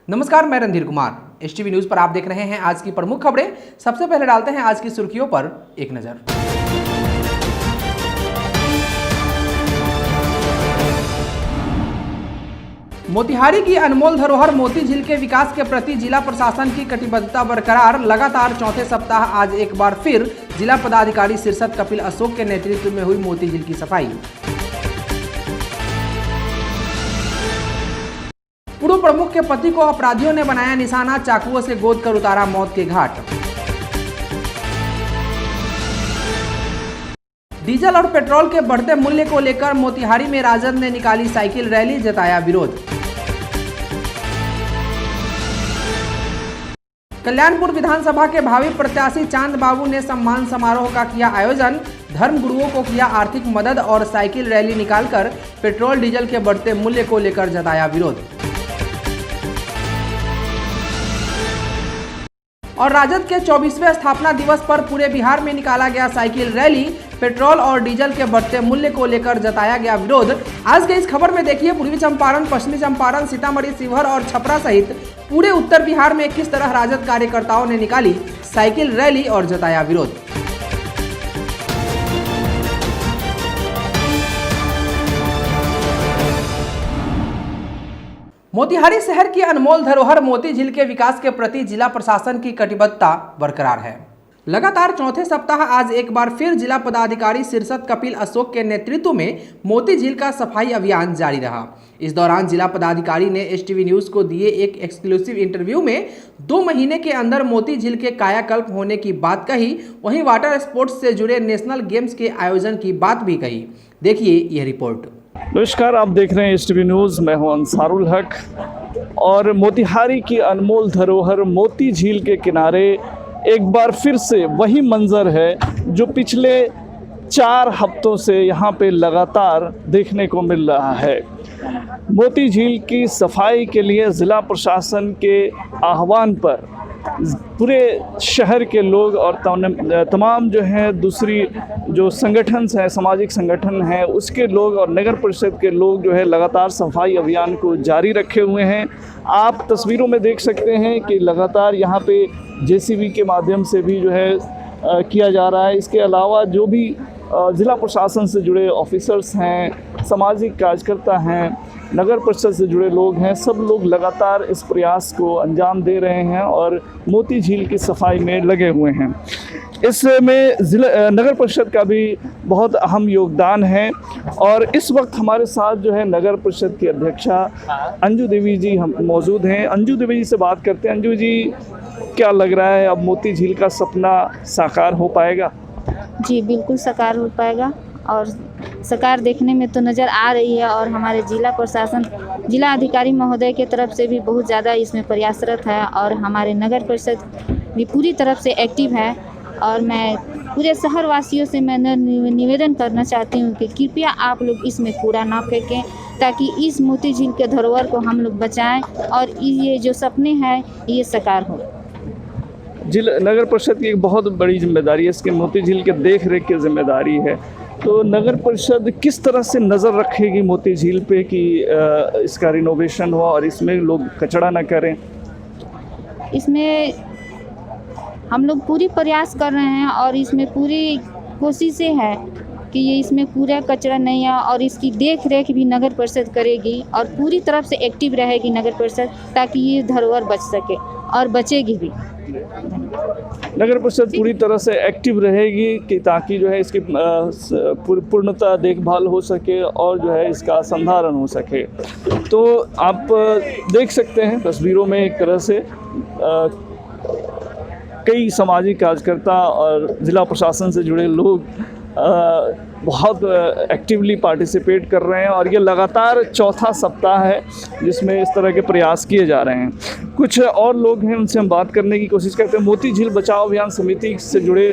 नमस्कार, मैं Randhir Kumar. STV news पर आप देख रहे हैं आज की प्रमुख खबरें। सबसे पहले डालते हैं आज की सुर्खियों पर एक नजर। मोतिहारी की अनमोल धरोहर मोती झील के विकास के प्रति जिला प्रशासन की कटिबद्धता बरकरार। लगातार चौथे सप्ताह आज एक बार फिर जिला पदाधिकारी शीर्षद कपिल अशोक के नेतृत्व में हुई मोती झील की सफाई। पूर्व प्रमुख के पति को अपराधियों ने बनाया निशाना, चाकुओं से गोद कर उतारा मौत के घाट। डीजल और पेट्रोल के बढ़ते मूल्य को लेकर मोतिहारी में राजद ने निकाली साइकिल रैली, जताया विरोध। कल्याणपुर विधानसभा के भावी प्रत्याशी चांद बाबू ने सम्मान समारोह का किया आयोजन। धर्म गुरुओं को किया आर्थिक मदद और साइकिल रैली निकालकर पेट्रोल डीजल के बढ़ते मूल्य को लेकर जताया विरोध। और राजद के 24वें स्थापना दिवस पर पूरे बिहार में निकाला गया साइकिल रैली। पेट्रोल और डीजल के बढ़ते मूल्य को लेकर जताया गया विरोध। आज के इस खबर में देखिए पूर्वी चंपारण, पश्चिमी चंपारण, सीतामढ़ी, शिवहर और छपरा सहित पूरे उत्तर बिहार में किस तरह राजद कार्यकर्ताओं ने निकाली साइकिल रैली और जताया विरोध। मोतिहारी शहर की अनमोल धरोहर मोती झील के विकास के प्रति जिला प्रशासन की कटिबद्धता बरकरार है। लगातार चौथे सप्ताह आज एक बार फिर जिला पदाधिकारी शीर्षद कपिल अशोक के नेतृत्व में मोती झील का सफाई अभियान जारी रहा। इस दौरान जिला पदाधिकारी ने एसटीवी न्यूज को दिए एक एक्सक्लूसिव इंटरव्यू में 2 महीने के अंदर मोती झील के कायाकल्प होने की बात कही। वहीं वाटर स्पोर्ट्स से जुड़े नेशनल गेम्स के आयोजन की बात भी कही। देखिए यह रिपोर्ट। नमस्कार, आप देख रहे हैं एसटीवी न्यूज़। मैं हूं अंसारुल हक और मोतिहारी की अनमोल धरोहर मोती झील के किनारे एक बार फिर से वही मंजर है जो पिछले 4 हफ्तों से यहाँ पे लगातार देखने को मिल रहा है। मोती झील की सफाई के लिए ज़िला प्रशासन के आह्वान पर पूरे शहर के लोग और तमाम जो हैं दूसरी जो संगठन हैं, सामाजिक संगठन हैं, उसके लोग और नगर परिषद के लोग जो है लगातार सफाई अभियान को जारी रखे हुए हैं। आप तस्वीरों में देख सकते हैं कि लगातार यहाँ पे जेसीबी के माध्यम से भी जो है किया जा रहा है। इसके अलावा जो भी ज़िला प्रशासन से जुड़े ऑफिसर्स हैं, सामाजिक कार्यकर्ता हैं, नगर परिषद से जुड़े लोग हैं, सब लोग लगातार इस प्रयास को अंजाम दे रहे हैं और मोती झील की सफाई में लगे हुए हैं। इसमें ज़िला नगर परिषद का भी बहुत अहम योगदान है और इस वक्त हमारे साथ जो है नगर परिषद की अध्यक्षा अंजू देवी जी हम मौजूद हैं। अंजू देवी जी से बात करते हैं। अंजू जी, क्या लग रहा है, अब मोती झील का सपना साकार हो पाएगा? जी बिल्कुल साकार हो पाएगा और साकार देखने में तो नज़र आ रही है। और हमारे जिला प्रशासन, जिला अधिकारी महोदय के तरफ से भी बहुत ज़्यादा इसमें प्रयासरत है और हमारे नगर परिषद भी पूरी तरफ से एक्टिव है। और मैं पूरे शहर वासियों से मैं निवेदन करना चाहती हूँ कि कृपया आप लोग इसमें कूड़ा ना फेंकें ताकि इस मोती झील के धरोहर को हम लोग बचाएं और ये जो सपने हैं ये साकार हो। जिला नगर परिषद की एक बहुत बड़ी जिम्मेदारी है, इसके मोती झील के देख रेख की जिम्मेदारी है। तो नगर परिषद किस तरह से नज़र रखेगी मोती झील पे कि इसका रिनोवेशन हो और इसमें लोग कचरा ना करें? इसमें हम लोग पूरी प्रयास कर रहे हैं और इसमें पूरी कोशिशें है कि ये इसमें कूड़ा कचरा नहीं है और इसकी देख रेख भी नगर परिषद करेगी और पूरी तरफ से एक्टिव रहेगी नगर परिषद ताकि ये धरोहर बच सके और बचेगी भी। नगर परिषद पूरी तरह से एक्टिव रहेगी कि ताकि जो है इसकी पूर्णतः देखभाल हो सके और जो है इसका संधारण हो सके। तो आप देख सकते हैं तस्वीरों में एक तरह से कई सामाजिक कार्यकर्ता और ज़िला प्रशासन से जुड़े लोग बहुत एक्टिवली पार्टिसिपेट कर रहे हैं और ये लगातार चौथा सप्ताह है जिसमें इस तरह के प्रयास किए जा रहे हैं। कुछ और लोग हैं, उनसे हम बात करने की कोशिश करते हैं। मोती झील बचाओ अभियान समिति से जुड़े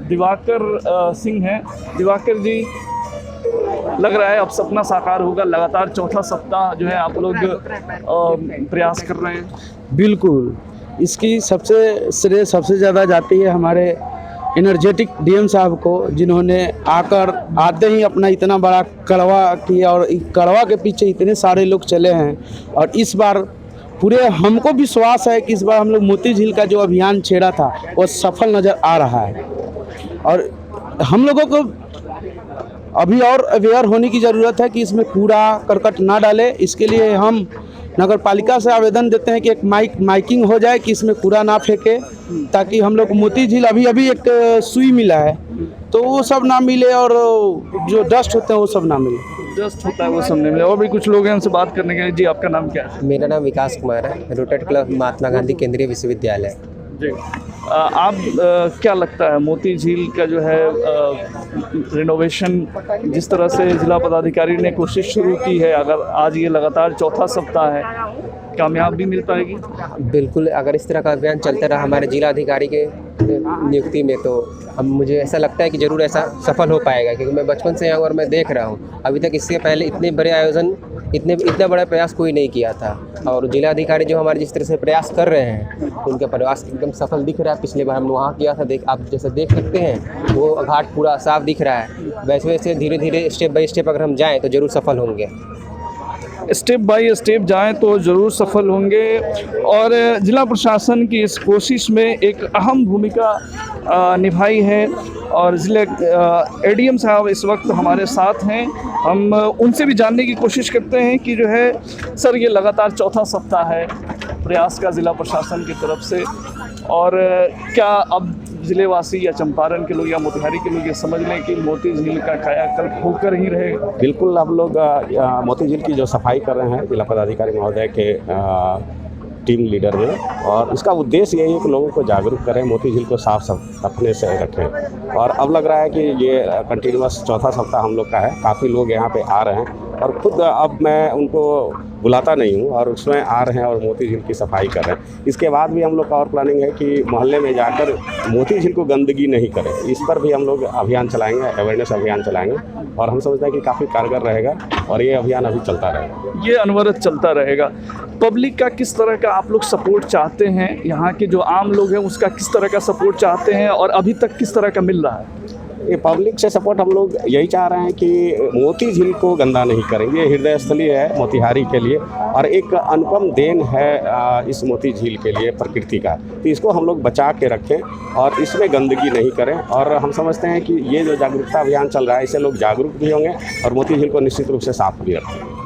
दिवाकर सिंह हैं। दिवाकर जी, लग रहा है अब सपना साकार होगा। लगातार चौथा सप्ताह जो है आप लोग प्रयास कर रहे हैं। बिल्कुल, इसकी सबसे श्रेय सबसे ज़्यादा जाती है हमारे एनर्जेटिक डीएम साहब को, जिन्होंने आते ही अपना इतना बड़ा कड़वा किया और कड़वा के पीछे इतने सारे लोग चले हैं। और इस बार पूरे हमको विश्वास है कि इस बार हम लोग मोती झील का जो अभियान छेड़ा था वो सफल नज़र आ रहा है। और हम लोगों को अभी और अवेयर होने की ज़रूरत है कि इसमें कूड़ा करकट ना डालें। इसके लिए हम नगर पालिका से आवेदन देते हैं कि एक माइकिंग हो जाए कि इसमें कूड़ा ना फेंके, ताकि हम लोग मोती झील अभी एक सुई मिला है तो वो सब ना मिले और जो डस्ट होते हैं वो सब ना मिले। जस्ट होता है वो समझने में। और भी कुछ लोग हैं उनसे बात करने के लिए। जी, आपका नाम क्या है? मेरा नाम विकास कुमार है, रोटेट क्लब महात्मा गांधी केंद्रीय विश्वविद्यालय। जी, आप क्या लगता है मोती झील का जो है रिनोवेशन जिस तरह से जिला पदाधिकारी ने कोशिश शुरू की है, अगर आज ये लगातार चौथा सप्ताह है, कामयाब भी मिल पाएगी? बिल्कुल, अगर इस तरह का अभियान चलता रहा हमारे जिला अधिकारी के नियुक्ति में तो हम मुझे ऐसा लगता है कि ज़रूर ऐसा सफल हो पाएगा, क्योंकि मैं बचपन से यहाँ और मैं देख रहा हूँ अभी तक इससे पहले इतने बड़े आयोजन इतना बड़ा प्रयास कोई नहीं किया था। और जिला अधिकारी जो हमारे जिस तरह से प्रयास कर रहे हैं उनका प्रयास एकदम सफल दिख रहा है। पिछले बार हम वहाँ किया था, आप जैसे देख सकते हैं वो घाट पूरा साफ दिख रहा है। वैसे वैसे धीरे धीरे स्टेप बाय स्टेप अगर हम जाएँ तो ज़रूर सफल होंगे। स्टेप बाय स्टेप जाएं तो ज़रूर सफल होंगे। और जिला प्रशासन की इस कोशिश में एक अहम भूमिका निभाई है और ज़िले एडीएम साहब इस वक्त हमारे साथ हैं। हम उनसे भी जानने की कोशिश करते हैं कि जो है सर, ये लगातार चौथा सप्ताह है प्रयास का ज़िला प्रशासन की तरफ से, और क्या अब ज़िलेवासी या चंपारण के लोग या मोतिहारी के लोग ये समझ लें कि मोती झील का कायाकल्प होकर ही रहेगा? बिल्कुल, हम लोग मोती झील की जो सफाई कर रहे हैं जिला पदाधिकारी महोदय के टीम लीडर में, और इसका उद्देश्य यही है कि लोगों को जागरूक करें, मोती झील को साफ अपने से रखें। और अब लग रहा है कि ये कंटिन्यूअस चौथा सप्ताह हम लोग का है। काफ़ी लोग यहाँ पे आ रहे हैं और खुद अब मैं उनको बुलाता नहीं हूँ और उसमें आ रहे हैं और मोती झील की सफाई कर रहे हैं। इसके बाद भी हम लोग का और प्लानिंग है कि मोहल्ले में जाकर मोती झील को गंदगी नहीं करें, इस पर भी हम लोग अभियान चलाएंगे, अवेयरनेस अभियान चलाएंगे। और हम समझते हैं कि काफ़ी कारगर रहेगा और ये अभियान अभी चलता रहेगा, ये अनवरत चलता रहेगा। पब्लिक का किस तरह का आप लोग सपोर्ट चाहते हैं? यहाँ के जो आम लोग हैं उसका किस तरह का सपोर्ट चाहते हैं और अभी तक किस तरह का मिल रहा है? ये पब्लिक से सपोर्ट हम लोग यही चाह रहे हैं कि मोती झील को गंदा नहीं करेंगे। ये हृदय स्थली है मोतिहारी के लिए और एक अनुपम देन है इस मोती झील के लिए प्रकृति का, तो इसको हम लोग बचा के रखें और इसमें गंदगी नहीं करें। और हम समझते हैं कि ये जो जागरूकता अभियान चल रहा है इससे लोग जागरूक भी होंगे और मोती झील को निश्चित रूप से साफ भी रखें।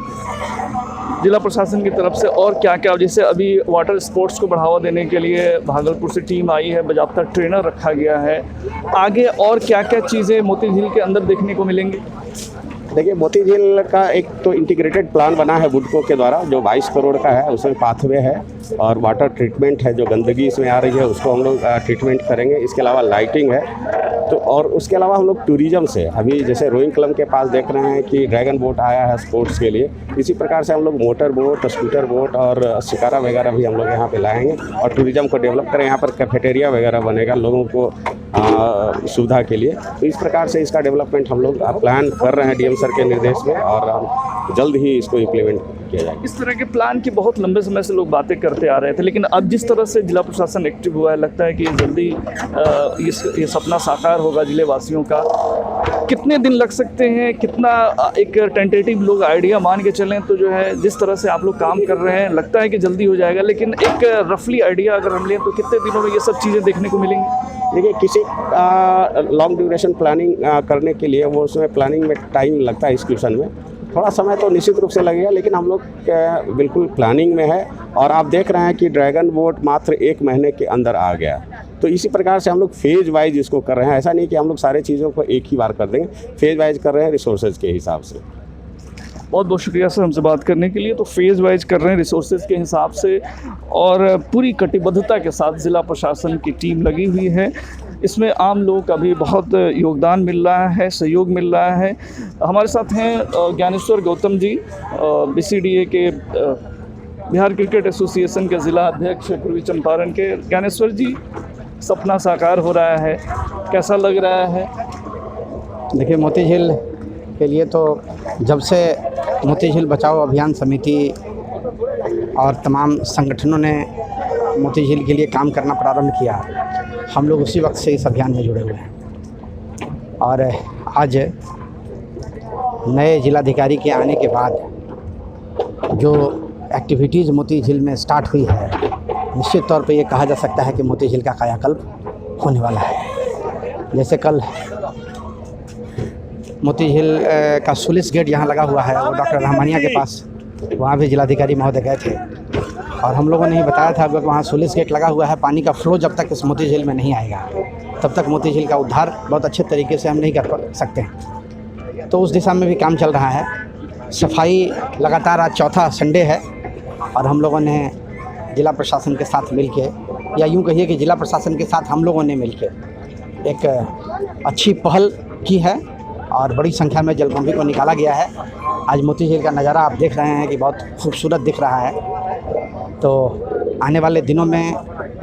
जिला प्रशासन की तरफ से और क्या क्या, जैसे अभी वाटर स्पोर्ट्स को बढ़ावा देने के लिए भागलपुर से टीम आई है, बाजाबता ट्रेनर रखा गया है, आगे और क्या क्या चीज़ें मोती झील के अंदर देखने को मिलेंगी? देखिए, मोती झील का एक तो इंटीग्रेटेड प्लान बना है बुडको के द्वारा जो 22 करोड़ का है, उसमें पाथवे है और वाटर ट्रीटमेंट है, जो गंदगी इसमें आ रही है उसको हम लोग ट्रीटमेंट करेंगे। इसके अलावा लाइटिंग है, तो और उसके अलावा हम लोग टूरिज़्म से अभी जैसे रोइंग क्लब के पास देख रहे हैं कि ड्रैगन बोट आया है स्पोर्ट्स के लिए, इसी प्रकार से हम लोग मोटर बोट, स्कूटर बोट और शिकारा वगैरह भी हम लोग यहाँ पे लाएंगे और टूरिज़्म को डेवलप करें। यहाँ पर कैफेटेरिया वगैरह बनेगा लोगों को सुविधा के लिए, तो इस प्रकार से इसका डेवलपमेंट हम लोग प्लान कर रहे हैं डीएम सर के निर्देश में और हम जल्द ही इसको इम्प्लीमेंट किया जाएगा। इस तरह के प्लान की बहुत लंबे समय से लोग बातें करते आ रहे थे, लेकिन अब जिस तरह से जिला प्रशासन एक्टिव हुआ है, लगता है कि जल्दी ये सपना साकार होगा जिले वासियों का। कितने दिन लग सकते हैं, कितना एक टेंटेटिव लोग आइडिया मान के चलें तो जो है जिस तरह से आप लोग काम कर रहे हैं लगता है कि जल्दी हो जाएगा, लेकिन एक रफली आइडिया अगर हम लें तो कितने दिनों में ये सब चीज़ें देखने को मिलेंगी? देखिए, किसी लॉन्ग ड्यूरेशन प्लानिंग करने के लिए वो उसमें प्लानिंग में टाइम लगता है, एग्जीक्यूशन में थोड़ा समय तो निश्चित रूप से लगेगा, लेकिन हम लोग बिल्कुल प्लानिंग में है। और आप देख रहे हैं कि ड्रैगन बोट मात्र 1 महीने के अंदर आ गया, तो इसी प्रकार से हम लोग फेज वाइज इसको कर रहे हैं। ऐसा नहीं कि हम लोग सारी चीज़ों को एक ही बार कर देंगे, फेज वाइज कर रहे हैं रिसोर्सेज के हिसाब से। बहुत बहुत शुक्रिया सर हमसे बात करने के लिए। तो फेज़ वाइज कर रहे हैं रिसोर्सेज के हिसाब से और पूरी कटिबद्धता के साथ ज़िला प्रशासन की टीम लगी हुई है। इसमें आम लोगों का भी बहुत योगदान मिल रहा है, सहयोग मिल रहा है। हमारे साथ हैं ज्ञानेश्वर गौतम जी, BCDA के बिहार क्रिकेट एसोसिएशन के ज़िला अध्यक्ष पूर्वी चंपारण के। ज्ञानेश्वर जी, सपना साकार हो रहा है, कैसा लग रहा है? देखिए, मोती झील के लिए तो जब से मोती झील बचाओ अभियान समिति और तमाम संगठनों ने मोती झील के लिए काम करना प्रारंभ किया, हम लोग उसी वक्त से इस अभियान में जुड़े हुए हैं। और आज नए जिलाधिकारी के आने के बाद जो एक्टिविटीज़ मोती झील में स्टार्ट हुई है, निश्चित तौर पे ये कहा जा सकता है कि मोती झील का कायाकल्प होने वाला है। जैसे कल मोती झील का सुलिस गेट यहाँ लगा हुआ है, वो डॉक्टर रहमानिया के पास, वहाँ भी जिलाधिकारी महोदय गए थे और हम लोगों ने ही बताया था कि वहाँ सुलिस गेट लगा हुआ है, पानी का फ्लो जब तक इस मोती झील में नहीं आएगा तब तक मोती झील का उद्धार बहुत अच्छे तरीके से हम नहीं कर सकते हैं। तो उस दिशा में भी काम चल रहा है। सफाई लगातार, आज चौथा संडे है और हम लोगों ने जिला प्रशासन के साथ मिलके, या यूँ कहिए कि जिला प्रशासन के साथ हम लोगों ने मिलके एक अच्छी पहल की है और बड़ी संख्या में जलकुंभी को निकाला गया है। आज मोती झील का नज़ारा आप देख रहे हैं कि बहुत खूबसूरत दिख रहा है। तो आने वाले दिनों में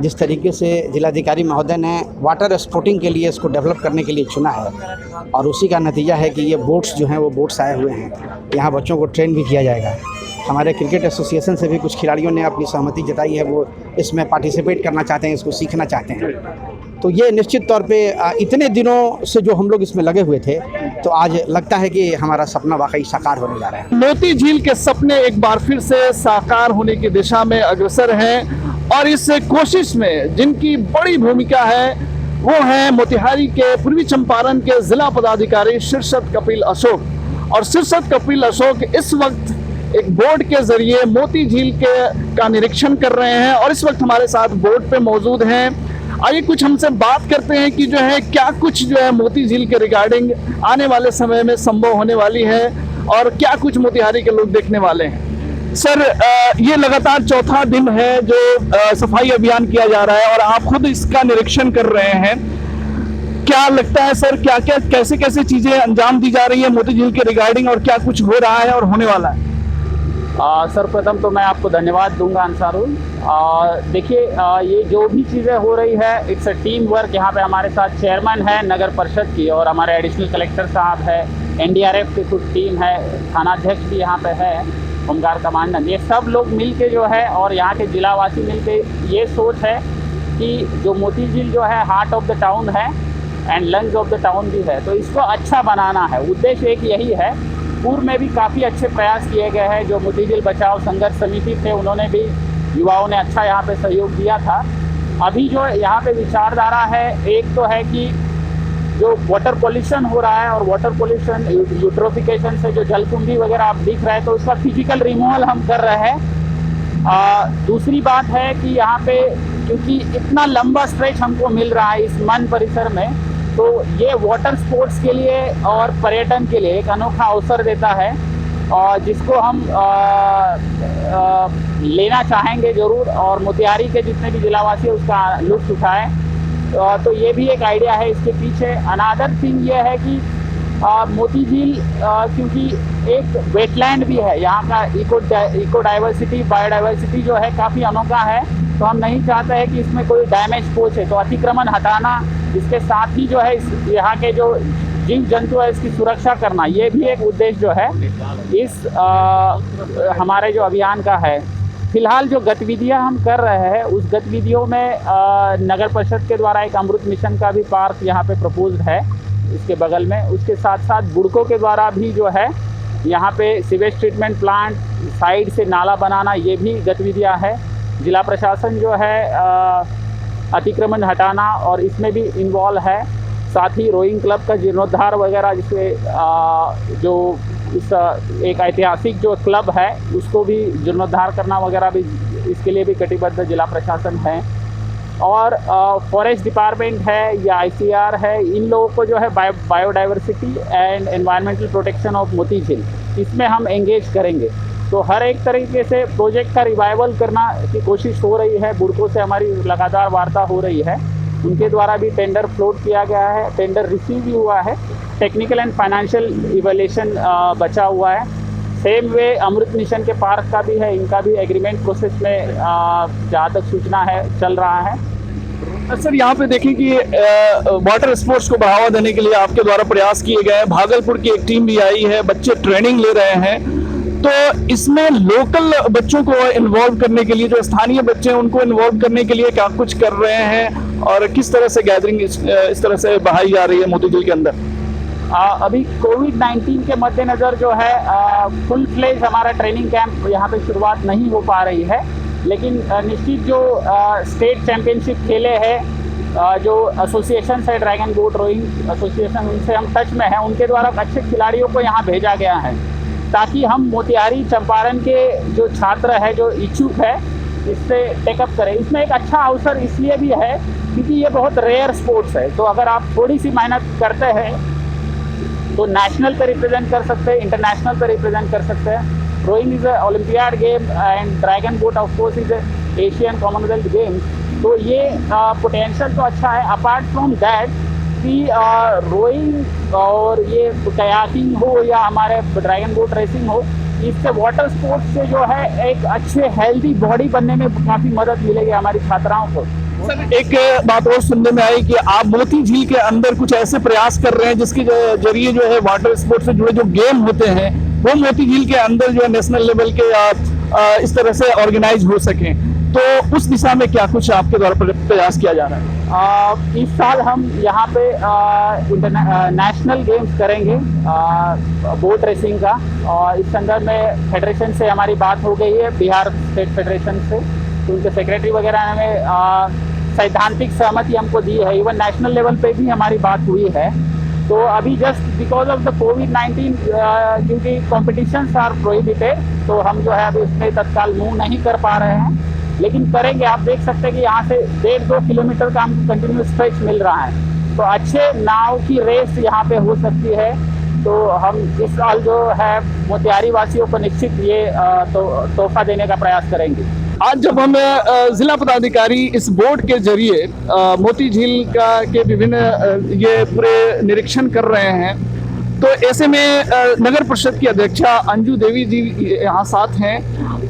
जिस तरीके से जिलाधिकारी महोदय ने वाटर स्पोर्टिंग के लिए इसको डेवलप करने के लिए चुना है और उसी का नतीजा है कि ये बोट्स जो हैं वो बोट्स आए हुए हैं, यहाँ बच्चों को ट्रेन भी किया जाएगा। हमारे क्रिकेट एसोसिएशन से भी कुछ खिलाड़ियों ने अपनी सहमति जताई है, वो इसमें पार्टिसिपेट करना चाहते हैं, इसको सीखना चाहते हैं। तो ये निश्चित तौर पे इतने दिनों से जो हम लोग इसमें लगे हुए थे, तो आज लगता है कि हमारा सपना वाकई साकार होने जा रहा है। मोती झील के सपने एक बार फिर से साकार होने की दिशा में अग्रसर हैं और इस कोशिश में जिनकी बड़ी भूमिका है वो है मोतिहारी के पूर्वी चंपारण के जिला पदाधिकारी शीर्षद कपिल अशोक। और शीर्षद कपिल अशोक इस वक्त एक बोर्ड के जरिए मोती झील का निरीक्षण कर रहे हैं और इस वक्त हमारे साथ बोर्ड पे मौजूद हैं। आइए कुछ हमसे बात करते हैं कि जो है क्या कुछ जो है मोती झील के रिगार्डिंग आने वाले समय में संभव होने वाली है और क्या कुछ मोतिहारी के लोग देखने वाले हैं। सर, ये लगातार चौथा दिन है जो सफाई अभियान किया जा रहा है और आप खुद इसका निरीक्षण कर रहे हैं। क्या लगता है सर, क्या क्या कैसे कैसे चीजें अंजाम दी जा रही है मोती झील के रिगार्डिंग और क्या कुछ हो रहा है और होने वाला है? सर्वप्रथम तो मैं आपको धन्यवाद दूंगा अंसारुल। देखिए, ये जो भी चीज़ें हो रही है इट्स अ टीम वर्क। यहाँ पे हमारे साथ चेयरमैन है नगर परिषद की और हमारे एडिशनल कलेक्टर साहब है, एनडीआरएफ की कुछ टीम है, थानाध्यक्ष भी यहाँ पे है, होमगार्ड कमांडेंट, ये सब लोग मिल के जो है और यहाँ के जिलावासी मिल के ये सोच है कि जो मोती झील जो है हार्ट ऑफ द टाउन है and lungs of the town भी है, तो इसको अच्छा बनाना है। उद्देश्य एक यही है। पूर्व में भी काफ़ी अच्छे प्रयास किए गए हैं। जो मोती झील बचाओ संघर्ष समिति थे उन्होंने भी, युवाओं ने अच्छा यहाँ पे सहयोग दिया था। अभी जो यहाँ पे विचारधारा है, एक तो है कि जो वाटर पोल्यूशन हो रहा है और वाटर पोल्यूशन यूट्रोफिकेशन से जो जलकुंभी वगैरह आप दिख रहे हैं तो उसका फिजिकल रिमूवल हम कर रहे हैं। दूसरी बात है कि यहाँ पे क्योंकि इतना लंबा स्ट्रेच हमको मिल रहा है इस मन परिसर में, तो ये वाटर स्पोर्ट्स के लिए और पर्यटन के लिए एक अनोखा अवसर देता है और जिसको हम लेना चाहेंगे ज़रूर और मोतिहारी के जितने भी जिलावासी उसका लुत्फ़ उठाएं। तो ये भी एक आइडिया है इसके पीछे। अनदर थिंग ये है कि मोती झील क्योंकि एक वेटलैंड भी है, यहाँ का इको डाइवर्सिटी, बायोडाइवर्सिटी जो है काफ़ी अनोखा है, तो हम नहीं चाहते हैं कि इसमें कोई डैमेज पहुँचे, तो अतिक्रमण हटाना, इसके साथ ही जो है यहाँ के जो जीव जंतु है इसकी सुरक्षा करना, ये भी एक उद्देश्य जो है इस हमारे जो अभियान का है। फिलहाल जो गतिविधियां हम कर रहे हैं उस गतिविधियों में नगर परिषद के द्वारा एक अमृत मिशन का भी पार्क यहाँ पे प्रपोज्ड है इसके बगल में। उसके साथ साथ बुड़को के द्वारा भी जो है यहाँ पे सीवेज ट्रीटमेंट प्लांट, साइड से नाला बनाना, ये भी गतिविधियाँ है। जिला प्रशासन जो है अतिक्रमण हटाना और इसमें भी इन्वॉल्व है। साथ ही रोइंग क्लब का जीर्णोद्धार वगैरह, जिससे जो इस एक ऐतिहासिक जो क्लब है उसको भी जीर्णोद्धार करना वगैरह भी, इसके लिए भी कटिबद्ध जिला प्रशासन है। और फॉरेस्ट डिपार्टमेंट है या आईसीआर है, इन लोगों को जो है biodiversity and environmental protection of मोती झील, इसमें हम एंगेज करेंगे। तो हर एक तरीके से प्रोजेक्ट का रिवाइवल करना की कोशिश हो रही है। बुड़को से हमारी लगातार वार्ता हो रही है, उनके द्वारा भी टेंडर फ्लोट किया गया है, टेंडर रिसीव भी हुआ है, टेक्निकल एंड फाइनेंशियल इवैल्यूएशन बचा हुआ है। सेम वे अमृत मिशन के पार्क का भी है, इनका भी एग्रीमेंट प्रोसेस में जहाँ तक सूचना है चल रहा है। सर, यहाँ पे देखें कि वाटर स्पोर्ट्स को बढ़ावा देने के लिए आपके द्वारा प्रयास किए गए हैं। भागलपुर की एक टीम भी आई है, बच्चे ट्रेनिंग ले रहे हैं, तो इसमें लोकल बच्चों को इन्वॉल्व करने के लिए, जो स्थानीय बच्चे हैं उनको इन्वॉल्व करने के लिए क्या कुछ कर रहे हैं और किस तरह से गैदरिंग इस तरह से बढ़ाई जा रही है मोती झील के अंदर? अभी कोविड-19 के मद्देनज़र जो है फुल फ्लेज हमारा ट्रेनिंग कैंप यहाँ पे शुरुआत नहीं हो पा रही है, लेकिन निश्चित जो स्टेट चैम्पियनशिप खेले हैं, जो एसोसिएशन है ड्रैगन बोट रोइंग एसोसिएशन, उनसे हम टच में हैं, उनके द्वारा अच्छे खिलाड़ियों को यहाँ भेजा गया है ताकि हम मोतिहारी चंपारण के जो छात्र है, जो इच्छुक है, इससे टेकअप करें। इसमें एक अच्छा अवसर इसलिए भी है क्योंकि ये बहुत रेयर स्पोर्ट्स है, तो अगर आप थोड़ी सी मेहनत करते हैं तो नेशनल पे रिप्रेजेंट कर सकते हैं, इंटरनेशनल पे रिप्रेजेंट कर सकते हैं। Rowing is a Olympiad game and dragon boat of course is Asian Commonwealth game, तो ये पोटेंशियल तो अच्छा है। अपार्ट फ्रॉम दैट कि रोइंग और ये कयाकिंग हो या हमारे ड्रैगन बोट रेसिंग हो, इससे वाटर स्पोर्ट्स से जो है एक अच्छे हेल्दी बॉडी बनने में काफ़ी मदद मिलेगी हमारी छात्राओं को। सर, एक बात और सुनने में आई कि आप मोती झील के अंदर कुछ ऐसे प्रयास कर रहे हैं जिसके जरिए जो है वाटर स्पोर्ट्स से जुड़े जो गेम होते हैं वो मोती झील के अंदर जो है नेशनल लेवल के इस तरह से ऑर्गेनाइज हो सकें, तो उस दिशा में क्या कुछ आपके द्वारा प्रयास किया जा रहा है? इस साल हम यहाँ पे नेशनल गेम्स करेंगे बोट रेसिंग का, और इस संदर्भ में फेडरेशन से हमारी बात हो गई है, बिहार स्टेट फेडरेशन से, तो उनके सेक्रेटरी वगैरह ने सैद्धांतिक सहमति हमको दी है। इवन नेशनल लेवल पे भी हमारी बात हुई है। तो अभी जस्ट बिकॉज ऑफ द कोविड-19 क्योंकि कॉम्पिटिशन्स आर प्रोहिबिटेड, तो हम जो है अभी उसमें तत्काल मूव नहीं कर पा रहे हैं, लेकिन करेंगे। आप देख सकते हैं कि यहाँ से 1.5-2 किलोमीटर का हमको कंटिन्यू स्ट्रेच मिल रहा है, तो अच्छे नाव की रेस यहाँ पे हो सकती है। तो हम इस साल जो है मोतिहारी वासियों को निश्चित ये तोहफा देने का प्रयास करेंगे। आज जब हम जिला पदाधिकारी इस बोर्ड के जरिए मोती झील के विभिन्न ये पूरे निरीक्षण कर रहे हैं, तो ऐसे में नगर परिषद की अध्यक्षा अंजू देवी जी यहाँ साथ हैं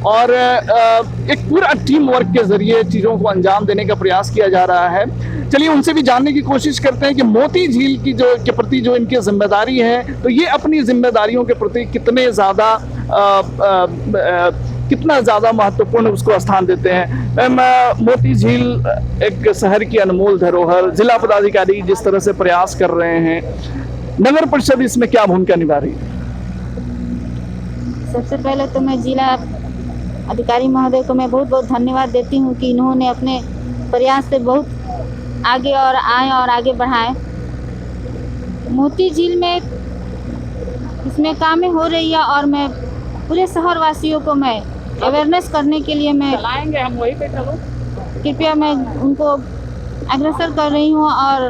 और एक पूरा टीम वर्क के जरिए चीज़ों को अंजाम देने का प्रयास किया जा रहा है। चलिए उनसे भी जानने की कोशिश करते हैं कि मोती झील की के प्रति जो इनकी जिम्मेदारी है, तो ये अपनी जिम्मेदारियों के प्रति कितना ज़्यादा महत्वपूर्ण उसको स्थान देते हैं। मैम, मोती झील एक शहर की अनमोल धरोहर, जिला पदाधिकारी जिस तरह से प्रयास कर रहे हैं, नगर परिषद इसमें क्या भूमिका निभा रही है? सबसे पहले तो मैं जिला अधिकारी महोदय को मैं बहुत बहुत धन्यवाद देती हूँ कि इन्होंने अपने प्रयास से बहुत आगे और आए और आगे बढ़ाए। मोती झील में इसमें कामें हो रही है और मैं पूरे शहर वासियों को मैं अवेयरनेस करने के लिए मैं चलाएंगे, हम वहीं पे चलो, कृपया मैं उनको अग्रसर कर रही हूँ और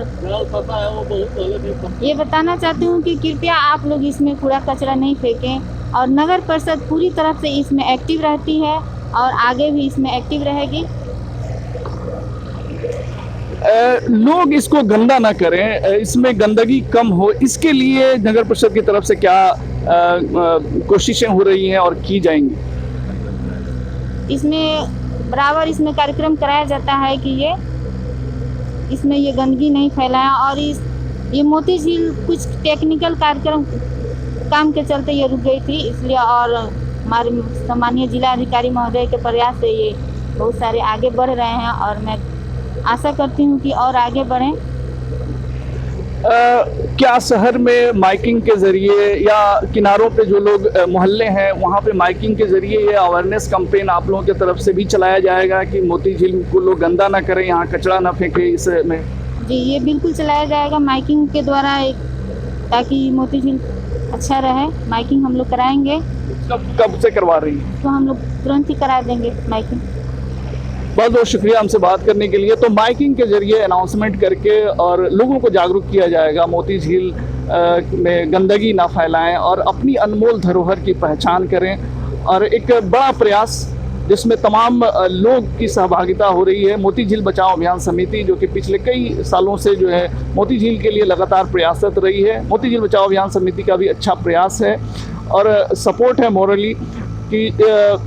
ये बताना चाहती हूँ कि कृपया आप लोग इसमें कूड़ा कचरा नहीं फेंकें और नगर परिषद पूरी तरह से इसमें एक्टिव रहती है और आगे भी इसमें एक्टिव रहेगी। लोग इसको गंदा ना करें, इसमें गंदगी कम हो, इसके लिए नगर परिषद की तरफ से क्या कोशिशें हो रही हैं और की जाएंगी? इसमें बराबर इसमें कार्यक्रम कराया जाता है कि इसमें ये गंदगी नहीं फैलाया और ये मोती झील कुछ टेक्निकल कार्यक्रम काम के चलते ये रुक गई थी, इसलिए और हमारे सम्मानीय जिला अधिकारी महोदय के प्रयास से ये बहुत सारे आगे बढ़ रहे हैं और मैं आशा करती हूँ कि और आगे बढ़ें। क्या शहर में माइकिंग के जरिए या किनारों पे जो लोग मोहल्ले हैं वहाँ पे माइकिंग के जरिए ये अवेयरनेस कैंपेन आप लोगों की तरफ से भी चलाया जाएगा कि मोती झील को लोग गंदा ना करें, यहाँ कचरा ना फेंकें इसमें? जी, ये बिल्कुल चलाया जाएगा माइकिंग के द्वारा, ताकि मोती झील अच्छा रहे। माइकिंग हम लोग कराएंगे। कब से करवा रही हैं? तो हम लोग तुरंत ही करा देंगे माइकिंग। बहुत बहुत शुक्रिया हमसे बात करने के लिए। तो माइकिंग के जरिए अनाउंसमेंट करके और लोगों को जागरूक किया जाएगा, मोती झील में गंदगी ना फैलाएं और अपनी अनमोल धरोहर की पहचान करें। और एक बड़ा प्रयास जिसमें तमाम लोग की सहभागिता हो रही है। मोती झील बचाओ अभियान समिति जो कि पिछले कई सालों से जो है मोती झील के लिए लगातार प्रयासरत रही है। मोती झील बचाओ अभियान समिति का भी अच्छा प्रयास है और सपोर्ट है मोरली कि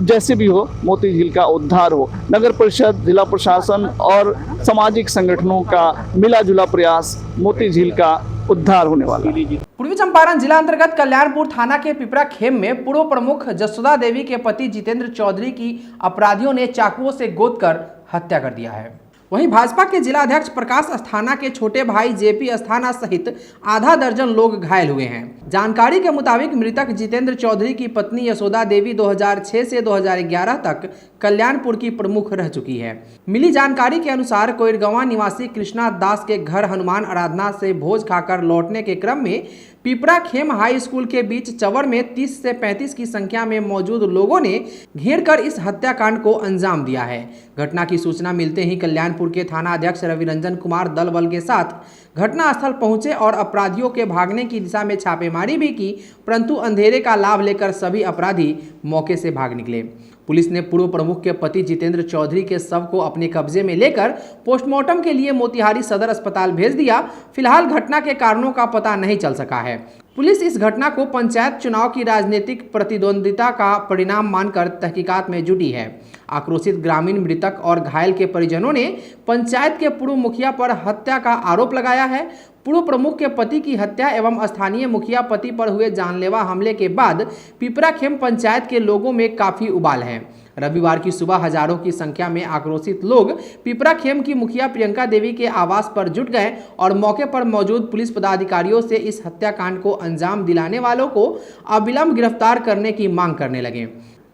जैसे भी हो मोती झील का उद्धार हो। नगर परिषद, जिला प्रशासन और सामाजिक संगठनों का मिला-जुला प्रयास मोती झील का उद्धार होने वाला है। पूर्वी चंपारण जिला अंतर्गत कल्याणपुर थाना के पिपरा खेम में पूर्व प्रमुख जसोदा देवी के पति जितेंद्र चौधरी की अपराधियों ने चाकुओं से गोदकर हत्या कर दिया है। वहीं भाजपा के जिला अध्यक्ष प्रकाश अस्थाना के छोटे भाई जेपी अस्थाना सहित आधा दर्जन लोग घायल हुए हैं। जानकारी के मुताबिक मृतक जितेंद्र चौधरी की पत्नी यशोदा देवी 2006 से 2011 तक कल्याणपुर की प्रमुख रह चुकी है। मिली जानकारी के अनुसार कोइरगंवा निवासी कृष्णा दास के घर हनुमान आराधना से भोज खाकर लौटने के क्रम में पिपरा खेम हाई स्कूल के बीच चवर में 30 से 35 की संख्या में मौजूद लोगों ने घेरकर इस हत्याकांड को अंजाम दिया है। घटना की सूचना मिलते ही कल्याणपुर के थाना अध्यक्ष रविरंजन कुमार दल बल के साथ घटनास्थल पहुंचे और अपराधियों के भागने की दिशा में छापेमारी भी की, परंतु अंधेरे का लाभ लेकर सभी अपराधी मौके से भाग निकले। पुलिस ने पूर्व प्रमुख के पति जितेंद्र चौधरी के शव को अपने कब्जे में लेकर पोस्टमार्टम के लिए मोतिहारी सदर अस्पताल भेज दिया। फिलहाल घटना के कारणों का पता नहीं चल सका है। पुलिस इस घटना को पंचायत चुनाव की राजनीतिक प्रतिद्वंदिता का परिणाम मानकर तहकीकात में जुटी है। आक्रोशित ग्रामीण मृतक और घायल के परिजनों ने पंचायत के पूर्व मुखिया पर हत्या का आरोप लगाया है। पूर्व प्रमुख के पति की हत्या एवं स्थानीय मुखिया पति पर हुए जानलेवा हमले के बाद पिपरा खेम पंचायत के लोगों में काफी उबाल है। रविवार की सुबह हजारों की संख्या में आक्रोशित लोग पिपरा खेम की मुखिया प्रियंका देवी के आवास पर जुट गए और मौके पर मौजूद पुलिस पदाधिकारियों से इस हत्याकांड को अंजाम दिलाने वालों को अविलंब गिरफ्तार करने की मांग करने लगे।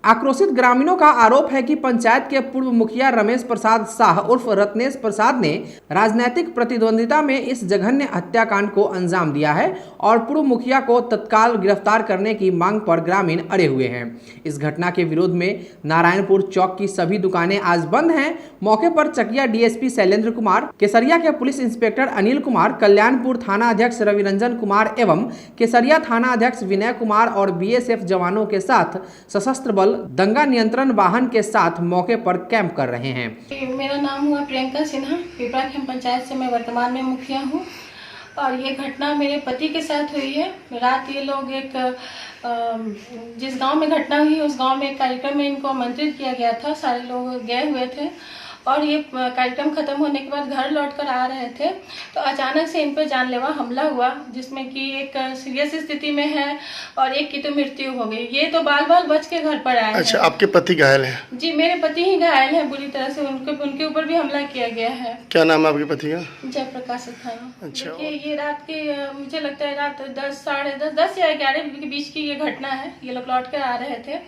आक्रोशित ग्रामीणों का आरोप है कि पंचायत के पूर्व मुखिया रमेश प्रसाद शाह उर्फ रत्नेश प्रसाद ने राजनीतिक प्रतिद्वंदिता में इस जघन्य हत्याकांड को अंजाम दिया है और पूर्व मुखिया को तत्काल गिरफ्तार करने की मांग पर ग्रामीण अड़े हुए हैं। इस घटना के विरोध में नारायणपुर चौक की सभी दुकानें आज बंद हैं। मौके पर चकिया डीएसपी शैलेंद्र कुमार, केसरिया के पुलिस इंस्पेक्टर अनिल कुमार, कल्याणपुर थाना अध्यक्ष रविरंजन कुमार एवं केसरिया थाना अध्यक्ष विनय कुमार और बीएसएफ जवानों के साथ सशस्त्र बल दंगा नियंत्रण वाहन के साथ मौके पर कैंप कर रहे हैं। मेरा नाम हुआ प्रियंका सिन्हा, पिपरा खेम पंचायत से मैं वर्तमान में मुखिया हूँ और ये घटना मेरे पति के साथ हुई है। रात ये लोग जिस गांव में घटना हुई उस गांव में एक कार्यक्रम में इनको आमंत्रित किया गया था। सारे लोग गए हुए थे और ये कार्यक्रम खत्म होने के बाद घर लौटकर आ रहे थे तो अचानक से इन पर जानलेवा हमला हुआ, जिसमें कि एक सीरियस स्थिति में है और एक की तो मृत्यु हो गई। ये तो बाल बाल बच के घर पर आए। अच्छा, आपके पति घायल हैं? जी, मेरे पति ही घायल हैं बुरी तरह से। उनके ऊपर भी हमला किया गया है। क्या नाम है आपके पति का? जयप्रकाश अस्थाना। अच्छा, ये रात के मुझे लगता है रात 10, साढ़े 10 या 11 के बीच की ये घटना है। ये लोग लौट कर आ रहे थे,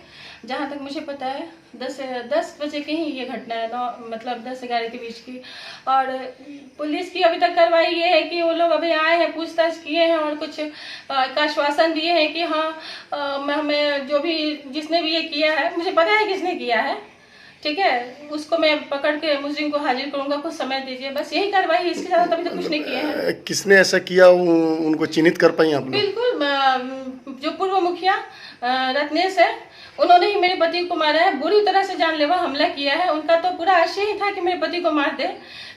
जहाँ तक मुझे पता है 10 बजे की ही ये घटना है, मतलब 10-11 के बीच की। और पुलिस की अभी तक कार्रवाई ये है कि वो लोग अभी आए हैं, पूछताछ किए हैं और कुछ का आश्वासन दिए हैं कि हाँ हमें जो भी जिसने भी ये किया है, मुझे पता है किसने किया है, ठीक है, उसको मैं पकड़ के मुजरिम को हाजिर करूंगा, कुछ समय दीजिए, बस यही कार्रवाई। इसके साथ अभी तो कुछ नहीं किया है। किसने ऐसा किया उनको चिन्हित कर पाई आप लोग? बिल्कुल, जो पूर्व मुखिया रत्नेश है उन्होंने ही मेरे पति को मारा है, बुरी तरह से जानलेवा हमला किया है। उनका तो पूरा आशय ही था कि मेरे पति को मार दे,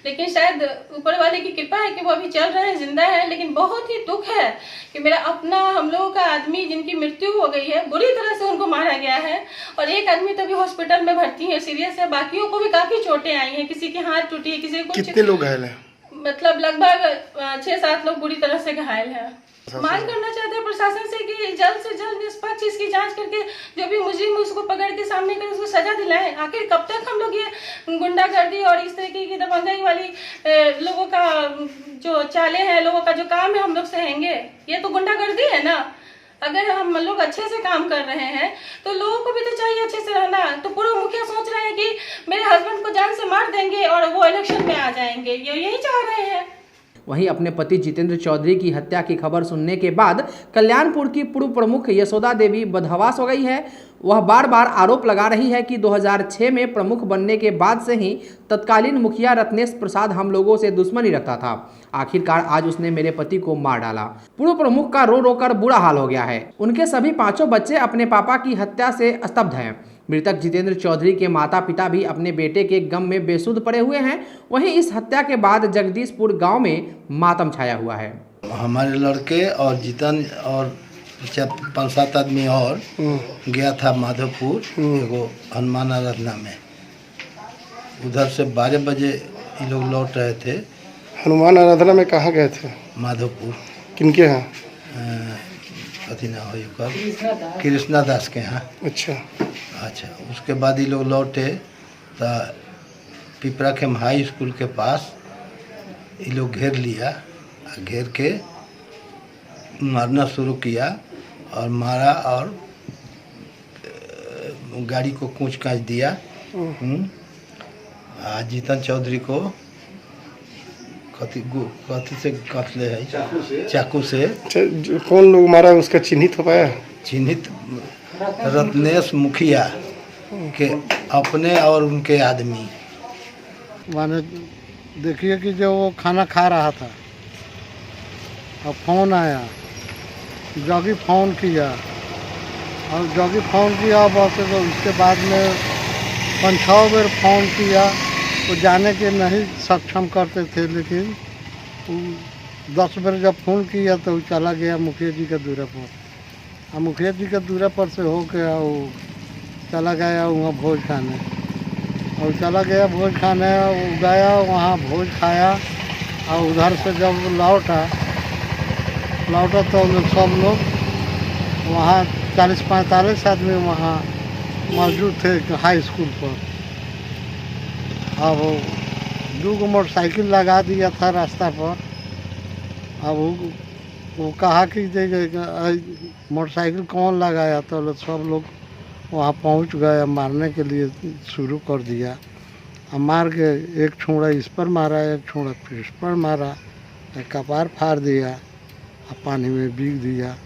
लेकिन शायद ऊपर वाले की कृपा है कि वो अभी चल रहे हैं, जिंदा है। लेकिन बहुत ही दुख है कि मेरा अपना हम लोगों का आदमी जिनकी मृत्यु हो गई है, बुरी तरह से उनको मारा गया है। और एक आदमी तो अभी हॉस्पिटल में भर्ती है, सीरियस है, बाकियों को भी काफी चोटें आई हैं, किसी की हाथ टूटी है, किसी को। कितने लोग घायल हैं? मतलब लगभग 6-7 लोग बुरी तरह से घायल हैं। मांग करना चाहते हैं प्रशासन से कि जल्द से जल्द निष्पक्ष इसकी जांच करके जो भी मुजरिम उसको पकड़ के सामने कर उसको सजा दिलाएं। आखिर कब तक हम लोग ये गुंडागर्दी और इस तरीके की दबंगई वाली लोगों का जो चाले हैं, लोगों का जो काम है, हम लोग सहेंगे? ये तो गुंडागर्दी है ना। अगर हम लोग अच्छे से काम कर रहे हैं तो लोगों को भी तो चाहिए अच्छे से रहना। तो पूर्व मुखिया सोच रहे हैं कि मेरे हस्बैंड को जान से मार देंगे और वो इलेक्शन में आ जाएंगे, ये यही चाह रहे हैं। वहीं अपने पति जितेंद्र चौधरी की हत्या की खबर सुनने के बाद कल्याणपुर की पूर्व प्रमुख यशोदा देवी बदहवास हो गई है। वह बार बार आरोप लगा रही है कि 2006 में प्रमुख बनने के बाद से ही तत्कालीन मुखिया रत्नेश प्रसाद हम लोगों से दुश्मनी रखता था। आखिरकार आज उसने मेरे पति को मार डाला। पूर्व प्रमुख का रो रो कर बुरा हाल हो गया है। उनके सभी 5 बच्चे अपने पापा की हत्या से स्तब्ध हैं। मृतक जितेंद्र चौधरी के माता पिता भी अपने बेटे के गम में बेसुध पड़े हुए हैं। वहीं इस हत्या के बाद जगदीशपुर गांव में मातम छाया हुआ है। हमारे लड़के और जितन और 5-7 आदमी और गया था माधोपुर एगो हनुमान आराधना में। उधर से 12 बजे ये लोग लौट रहे थे। हनुमान आराधना में कहाँ गए थे? माधोपुर। किनके यहाँ? कथी ना हो कृष्णा दास के यहाँ। अच्छा, उसके बाद ये लोग लौटे तो पिपराखेम हाई स्कूल के पास ये लोग घेर लिया, घेर के मारना शुरू किया और मारा और गाड़ी को कूच काच दिया। जीतन चौधरी को कथी से कतले है, चाकू से। कौन लोग मारा उसका चिन्हित हो पाया? चिन्हित रत्नेश मुखिया के अपने और उनके आदमी। माने देखिए कि जो वो खाना खा रहा था और फ़ोन आया, जॉगी फ़ोन किया और जॉगी फ़ोन किया बस, तो उसके बाद में 5-6 बार फ़ोन किया। वो जाने के नहीं सक्षम करते थे, लेकिन 10 बार जब फ़ोन किया तो वो चला गया मुखिया जी का दूरा पर। और मुखिया जी का दूरा पर से हो के वो चला गया वहाँ भोज खाने, और चला गया भोज खाने, वो गया वहाँ भोज खाया और उधर से जब लौटा तो सब लोग वहाँ 40-45 आदमी वहाँ मौजूद थे हाई स्कूल पर। अब 2 मोटरसाइकिल लगा दिया था रास्ता पर। अब वो कहा कि मोटरसाइकिल कौन लगाया, तो सब लोग वहाँ पहुँच गए, मारने के लिए शुरू कर दिया। अब मार के एक छुड़ा इस पर मारा, एक छुड़ा फिर इस पर मारा, एक कपार फाड़ दिया और पानी में बीग दिया।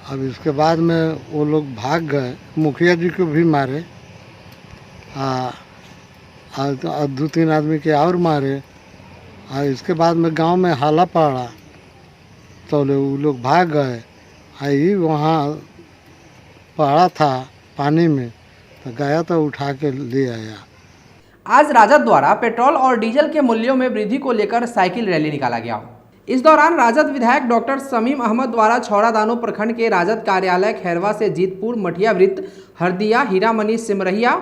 अब इसके बाद में वो लोग भाग गए, मुखिया जी को भी मारे, 2-3 आदमी के और मारे। और इसके बाद में गांव में हाला पड़ा तो वो लोग भाग गए। आई वहाँ पड़ा था पानी में, तो गया तो उठा के ले आया। आज राजद द्वारा पेट्रोल और डीजल के मूल्यों में वृद्धि को लेकर साइकिल रैली निकाला गया। इस दौरान राजद विधायक डॉक्टर शमीम अहमद द्वारा छौड़ादानो प्रखंड के राजद कार्यालय खैरवा से जीतपुर, मठिया वृत्त, हरदिया, हीरामनी, सिमरहिया,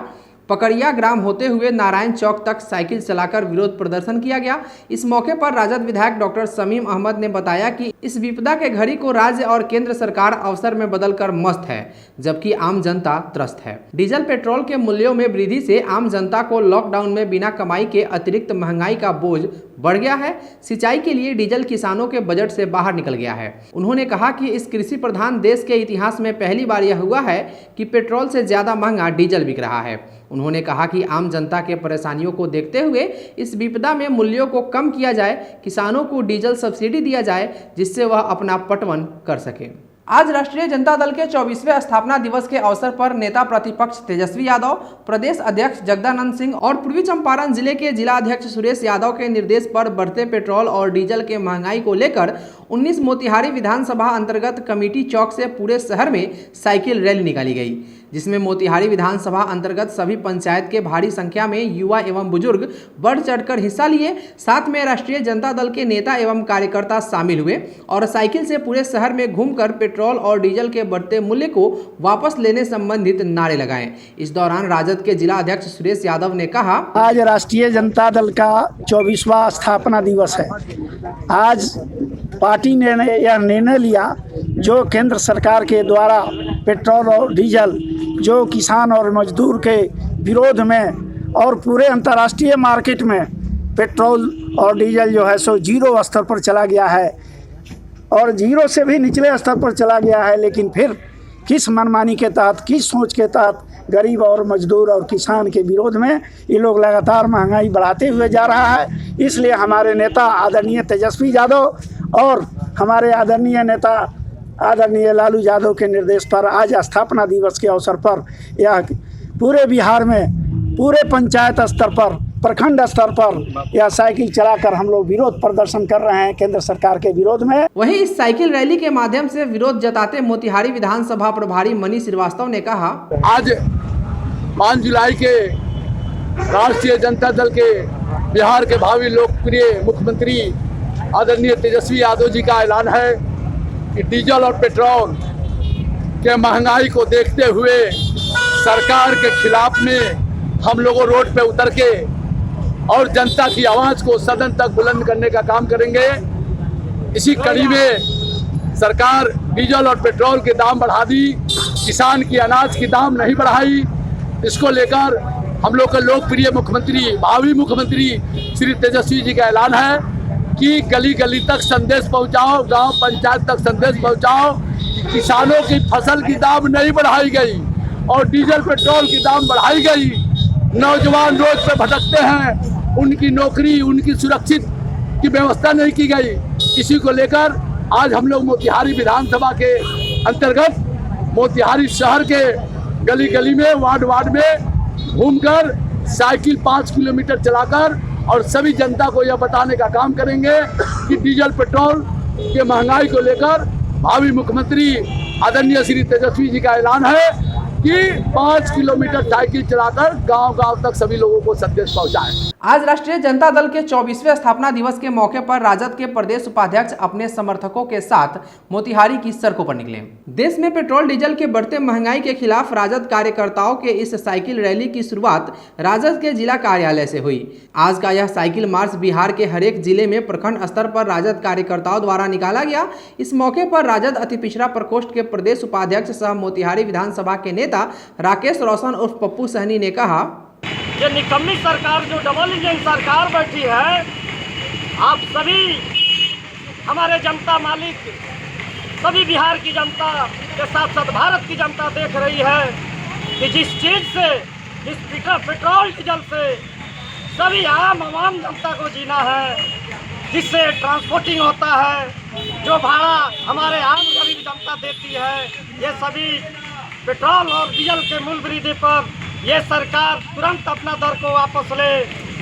पकड़िया ग्राम होते हुए नारायण चौक तक साइकिल चलाकर विरोध प्रदर्शन किया गया। इस मौके पर राजद विधायक डॉक्टर शमीम अहमद ने बताया कि इस विपदा के घड़ी को राज्य और केंद्र सरकार अवसर में बदलकर मस्त है, जबकि आम जनता त्रस्त है। डीजल पेट्रोल के मूल्यों में वृद्धि से आम जनता को लॉकडाउन में बिना कमाई के अतिरिक्त महंगाई का बोझ बढ़ गया है। सिंचाई के लिए डीजल किसानों के बजट से बाहर निकल गया है। उन्होंने कहा कि इस कृषि प्रधान देश के इतिहास में पहली बार यह हुआ है कि पेट्रोल से ज्यादा महंगा डीजल बिक रहा है। उन्होंने कहा कि आम जनता के परेशानियों को देखते हुए इस विपदा में मूल्यों को कम किया जाए, किसानों को डीजल सब्सिडी दिया जाए, जिससे वह अपना पटवन कर सके। आज राष्ट्रीय जनता दल के 24वें स्थापना दिवस के अवसर पर नेता प्रतिपक्ष तेजस्वी यादव, प्रदेश अध्यक्ष जगदानंद सिंह और पूर्वी चंपारण जिले के जिला अध्यक्ष सुरेश यादव के निर्देश पर बढ़ते पेट्रोल और डीजल के महंगाई को लेकर 19 मोतिहारी विधानसभा अंतर्गत कमेटी चौक से पूरे शहर में साइकिल रैली निकाली गई, जिसमें मोतिहारी विधानसभा अंतर्गत सभी पंचायत के भारी संख्या में युवा एवं बुजुर्ग बढ़ चढ़कर हिस्सा लिए। साथ में राष्ट्रीय जनता दल के नेता एवं कार्यकर्ता शामिल हुए और साइकिल से पूरे शहर में घूमकर पेट्रोल और डीजल के बढ़ते मूल्य को वापस लेने संबंधित नारे लगाए। इस दौरान राजद के जिला अध्यक्ष सुरेश यादव ने कहा, आज राष्ट्रीय जनता दल का 24वां स्थापना दिवस है। आज पार्टी ने यह निर्णय लिया जो केंद्र सरकार के द्वारा पेट्रोल और डीजल जो किसान और मजदूर के विरोध में और पूरे अंतर्राष्ट्रीय मार्केट में पेट्रोल और डीजल जो है सो जीरो स्तर पर चला गया है और जीरो से भी निचले स्तर पर चला गया है। लेकिन फिर किस मनमानी के तहत, किस सोच के तहत गरीब और मजदूर और किसान के विरोध में ये लोग लगातार महंगाई बढ़ाते हुए जा रहा है। इसलिए हमारे नेता आदरणीय तेजस्वी यादव और हमारे आदरणीय नेता आदरणीय लालू यादव के निर्देश पर आज स्थापना दिवस के अवसर पर यह पूरे बिहार में पूरे पंचायत स्तर पर, प्रखंड स्तर पर यह साइकिल चलाकर हम लोग विरोध प्रदर्शन कर रहे हैं केंद्र सरकार के विरोध में। वहीं इस साइकिल रैली के माध्यम से विरोध जताते मोतिहारी विधानसभा प्रभारी मनीष श्रीवास्तव ने कहा, आज 5 जुलाई के राष्ट्रीय जनता दल के बिहार के भावी लोकप्रिय मुख्यमंत्री आदरणीय तेजस्वी यादव जी का ऐलान है कि डीजल और पेट्रोल के महंगाई को देखते हुए सरकार के खिलाफ में हम लोगों रोड पे उतर के और जनता की आवाज़ को सदन तक बुलंद करने का काम करेंगे। इसी कड़ी में सरकार डीजल और पेट्रोल के दाम बढ़ा दी, किसान की अनाज की दाम नहीं बढ़ाई। इसको लेकर हम लोग का लोकप्रिय मुख्यमंत्री, भावी मुख्यमंत्री श्री तेजस्वी जी का ऐलान है कि गली गली तक संदेश पहुंचाओ, गांव पंचायत तक संदेश पहुंचाओ कि किसानों की फसल की दाम नहीं बढ़ाई गई और डीजल पेट्रोल की दाम बढ़ाई गई। नौजवान रोड पे भटकते हैं, उनकी नौकरी, उनकी सुरक्षित की व्यवस्था नहीं की गई। इसी को लेकर आज हम लोग मोतिहारी विधानसभा के अंतर्गत मोतिहारी शहर के गली गली में, वार्ड वार्ड में घूमकर साइकिल 5 किलोमीटर चलाकर और सभी जनता को यह बताने का काम करेंगे कि डीजल पेट्रोल के महंगाई को लेकर भावी मुख्यमंत्री आदरणीय श्री तेजस्वी जी का ऐलान है कि 5 किलोमीटर साइकिल चलाकर गांव-गांव तक सभी लोगों को संदेश पहुंचाएं। आज राष्ट्रीय जनता दल के 24वें स्थापना दिवस के मौके पर राजद के प्रदेश उपाध्यक्ष अपने समर्थकों के साथ मोतिहारी की सड़कों पर निकले। देश में पेट्रोल डीजल के बढ़ते महंगाई के खिलाफ राजद कार्यकर्ताओं के इस साइकिल रैली की शुरुआत राजद के जिला कार्यालय से हुई। आज का यह साइकिल मार्च बिहार के हरेक जिले में प्रखंड स्तर पर राजद कार्यकर्ताओं द्वारा निकाला गया। इस मौके पर राजद अति पिछड़ा प्रकोष्ठ के प्रदेश उपाध्यक्ष सह मोतिहारी विधानसभा के नेता राकेश रोशन उर्फ पप्पू सहनी ने कहा, ये निकम्मी सरकार जो डबल इंजन सरकार बैठी है, आप सभी हमारे जनता मालिक, सभी बिहार की जनता के साथ साथ भारत की जनता देख रही है कि जिस चीज़ से, जिस पेट्रोल डीजल से सभी आम जनता को जीना है, जिससे ट्रांसपोर्टिंग होता है, जो भाड़ा हमारे आम गरीब जनता देती है, ये सभी पेट्रोल और डीजल के मूल्य वृद्धि पर ये सरकार तुरंत अपना दर को वापस ले,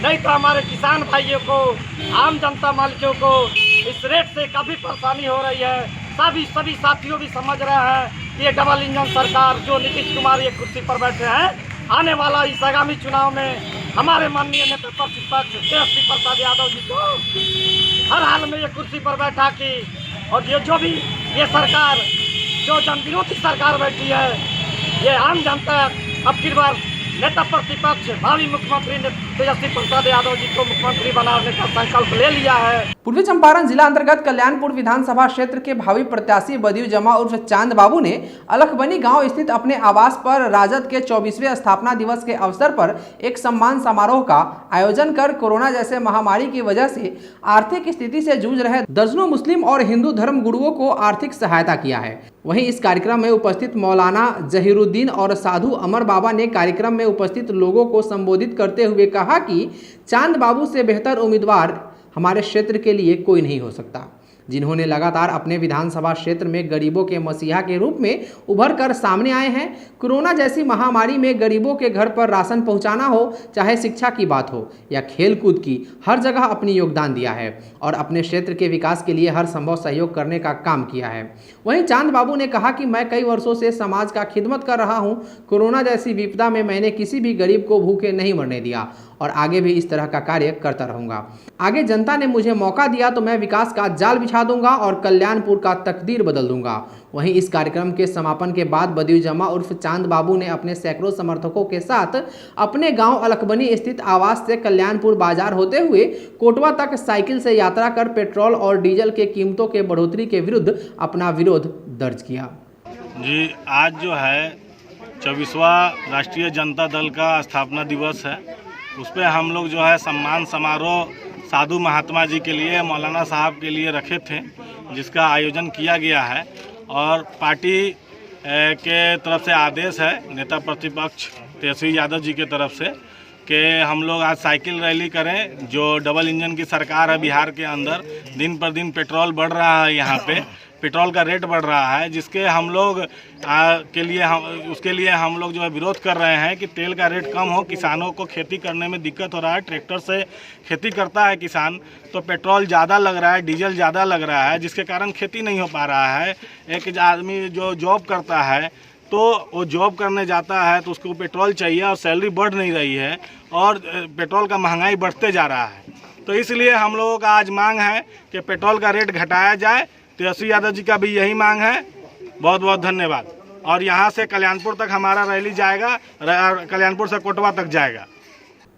नहीं तो हमारे किसान भाइयों को, आम जनता मालिकों को इस रेट से काफ़ी परेशानी हो रही है। सभी साथियों भी समझ रहे हैं कि ये डबल इंजन सरकार जो नीतीश कुमार ये कुर्सी पर बैठे हैं, आने वाला इस आगामी चुनाव में हमारे माननीय नेता प्रतिपक्ष तेजस्वी प्रसाद यादव जी को हर हाल में ये कुर्सी पर बैठा की, और ये जो भी ये सरकार जो जन विरोधी सरकार बैठी है, ये आम जनता अब की बार नेता प्रतिपक्ष भावी मुख्यमंत्री तेजस्वी प्रसाद यादव जी को मुख्यमंत्री बनाने का संकल्प ले लिया है। पूर्वी चंपारण जिला अंतर्गत कल्याणपुर विधानसभा क्षेत्र के भावी प्रत्याशी बदियू जमा उर्फ चांद बाबू ने अलखबनी गांव स्थित अपने आवास पर राजद के 24वें स्थापना दिवस के अवसर पर एक सम्मान समारोह का आयोजन कर कोरोना जैसे महामारी की वजह से आर्थिक स्थिति से जूझ रहे दर्जनों मुस्लिम और हिंदू धर्म गुरुओं को आर्थिक सहायता किया है। वहीं इस कार्यक्रम में उपस्थित मौलाना जहीरुद्दीन और साधु अमर बाबा ने कार्यक्रम में उपस्थित लोगों को संबोधित करते हुए कहा कि चांद बाबू से बेहतर उम्मीदवार हमारे क्षेत्र के लिए कोई नहीं हो सकता, जिन्होंने लगातार अपने विधानसभा क्षेत्र में गरीबों के मसीहा के रूप में उभर कर सामने आए हैं। कोरोना जैसी महामारी में गरीबों के घर पर राशन पहुंचाना हो, चाहे शिक्षा की बात हो या खेल कूद की, हर जगह अपनी योगदान दिया है और अपने क्षेत्र के विकास के लिए हर संभव सहयोग करने का काम किया है। वहीं चांद बाबू ने कहा कि मैं कई वर्षों से समाज का खिदमत कर रहा हूं। कोरोना जैसी विपदा में मैंने किसी भी गरीब को भूखे नहीं मरने दिया और आगे भी इस तरह का कार्य करता रहूंगा। आगे जनता ने मुझे मौका दिया तो मैं विकास का जाल बिछा दूंगा और कल्याणपुर का तकदीर बदल दूंगा। वहीं इस कार्यक्रम के समापन के बाद बदियू जमा उर्फ चांद बाबू ने अपने सैकड़ों समर्थकों के साथ अपने गांव अलखबनी स्थित आवास से कल्याणपुर बाजार होते हुए कोटवा तक साइकिल से यात्रा कर पेट्रोल और डीजल के कीमतों के बढ़ोतरी के विरुद्ध अपना विरोध दर्ज किया। जी, आज जो है 24वां राष्ट्रीय जनता दल का स्थापना दिवस है, उस पर हम लोग जो है सम्मान समारोह साधु महात्मा जी के लिए, मौलाना साहब के लिए रखे थे, जिसका आयोजन किया गया है और पार्टी के तरफ से आदेश है नेता प्रतिपक्ष तेजस्वी यादव जी के तरफ से कि हम लोग आज साइकिल रैली करें। जो डबल इंजन की सरकार है बिहार के अंदर, दिन पर दिन पेट्रोल बढ़ रहा है, यहाँ पे पेट्रोल का रेट बढ़ रहा है, जिसके हम लोग उसके लिए हम लोग जो है विरोध कर रहे हैं कि तेल का रेट कम हो। किसानों को खेती करने में दिक्कत हो रहा है, ट्रैक्टर से खेती करता है किसान तो पेट्रोल ज़्यादा लग रहा है, डीजल ज़्यादा लग रहा है, जिसके कारण खेती नहीं हो पा रहा है। एक आदमी जो जॉब करता है तो वो जॉब करने जाता है तो उसको पेट्रोल चाहिए और सैलरी बढ़ नहीं रही है और पेट्रोल का महंगाई बढ़ते जा रहा है। तो इसलिए हम लोगों का आज मांग है कि पेट्रोल का रेट घटाया जाए। तेजस्वी यादव जी का भी यही मांग है। बहुत बहुत धन्यवाद। और यहाँ से कल्याणपुर तक हमारा रैली जाएगा, कल्याणपुर से कोटवा तक जाएगा।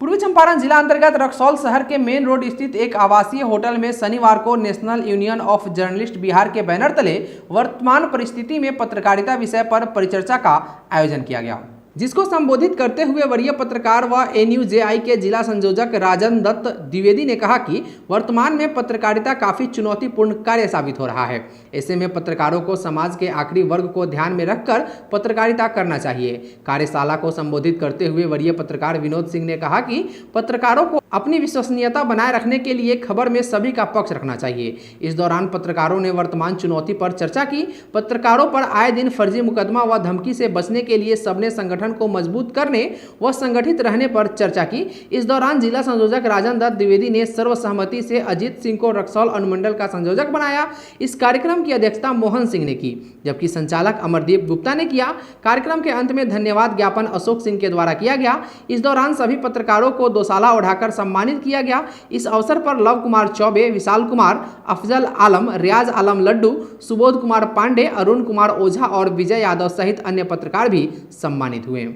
पूर्वी चंपारण जिला अंतर्गत रक्सौल शहर के मेन रोड स्थित एक आवासीय होटल में शनिवार को national union of journalist Bihar के बैनर तले वर्तमान परिस्थिति में पत्रकारिता विषय पर परिचर्चा का आयोजन किया गया। जिसको संबोधित करते हुए वरीय पत्रकार व NUJI के जिला संयोजक राजन दत्त द्विवेदी ने कहा कि वर्तमान में पत्रकारिता काफी चुनौतीपूर्ण कार्य साबित हो रहा है। ऐसे में पत्रकारों को समाज के आखिरी वर्ग को ध्यान में रखकर पत्रकारिता करना चाहिए। कार्यशाला को संबोधित करते हुए वरीय पत्रकार विनोद सिंह ने कहा कि पत्रकारों को अपनी विश्वसनीयता बनाए रखने के लिए खबर में सभी का पक्ष रखना चाहिए। इस दौरान पत्रकारों ने वर्तमान चुनौती पर चर्चा की। पत्रकारों पर आए दिन फर्जी मुकदमा व धमकी से बचने के लिए सबने संगठन को मजबूत करने व संगठित रहने पर चर्चा की। इस दौरान जिला संयोजक राजन दत्त द्विवेदी ने सर्वसहमति से अजीत सिंह को रक्सौल अनुमंडल का संयोजक बनाया। इस कार्यक्रम की अध्यक्षता मोहन सिंह ने की, जबकि संचालक अमरदीप गुप्ता ने किया। कार्यक्रम के अंत में धन्यवाद ज्ञापन अशोक सिंह के द्वारा किया गया। इस दौरान सभी पत्रकारों को दोशाला ओढ़ाकर सम्मानित किया गया। इस अवसर पर लव कुमार चौबे, विशाल कुमार, अफजल आलम, रियाज आलम लड्डू, सुबोध कुमार पांडे, अरुण कुमार ओझा और विजय यादव सहित अन्य पत्रकार भी सम्मानित हुए।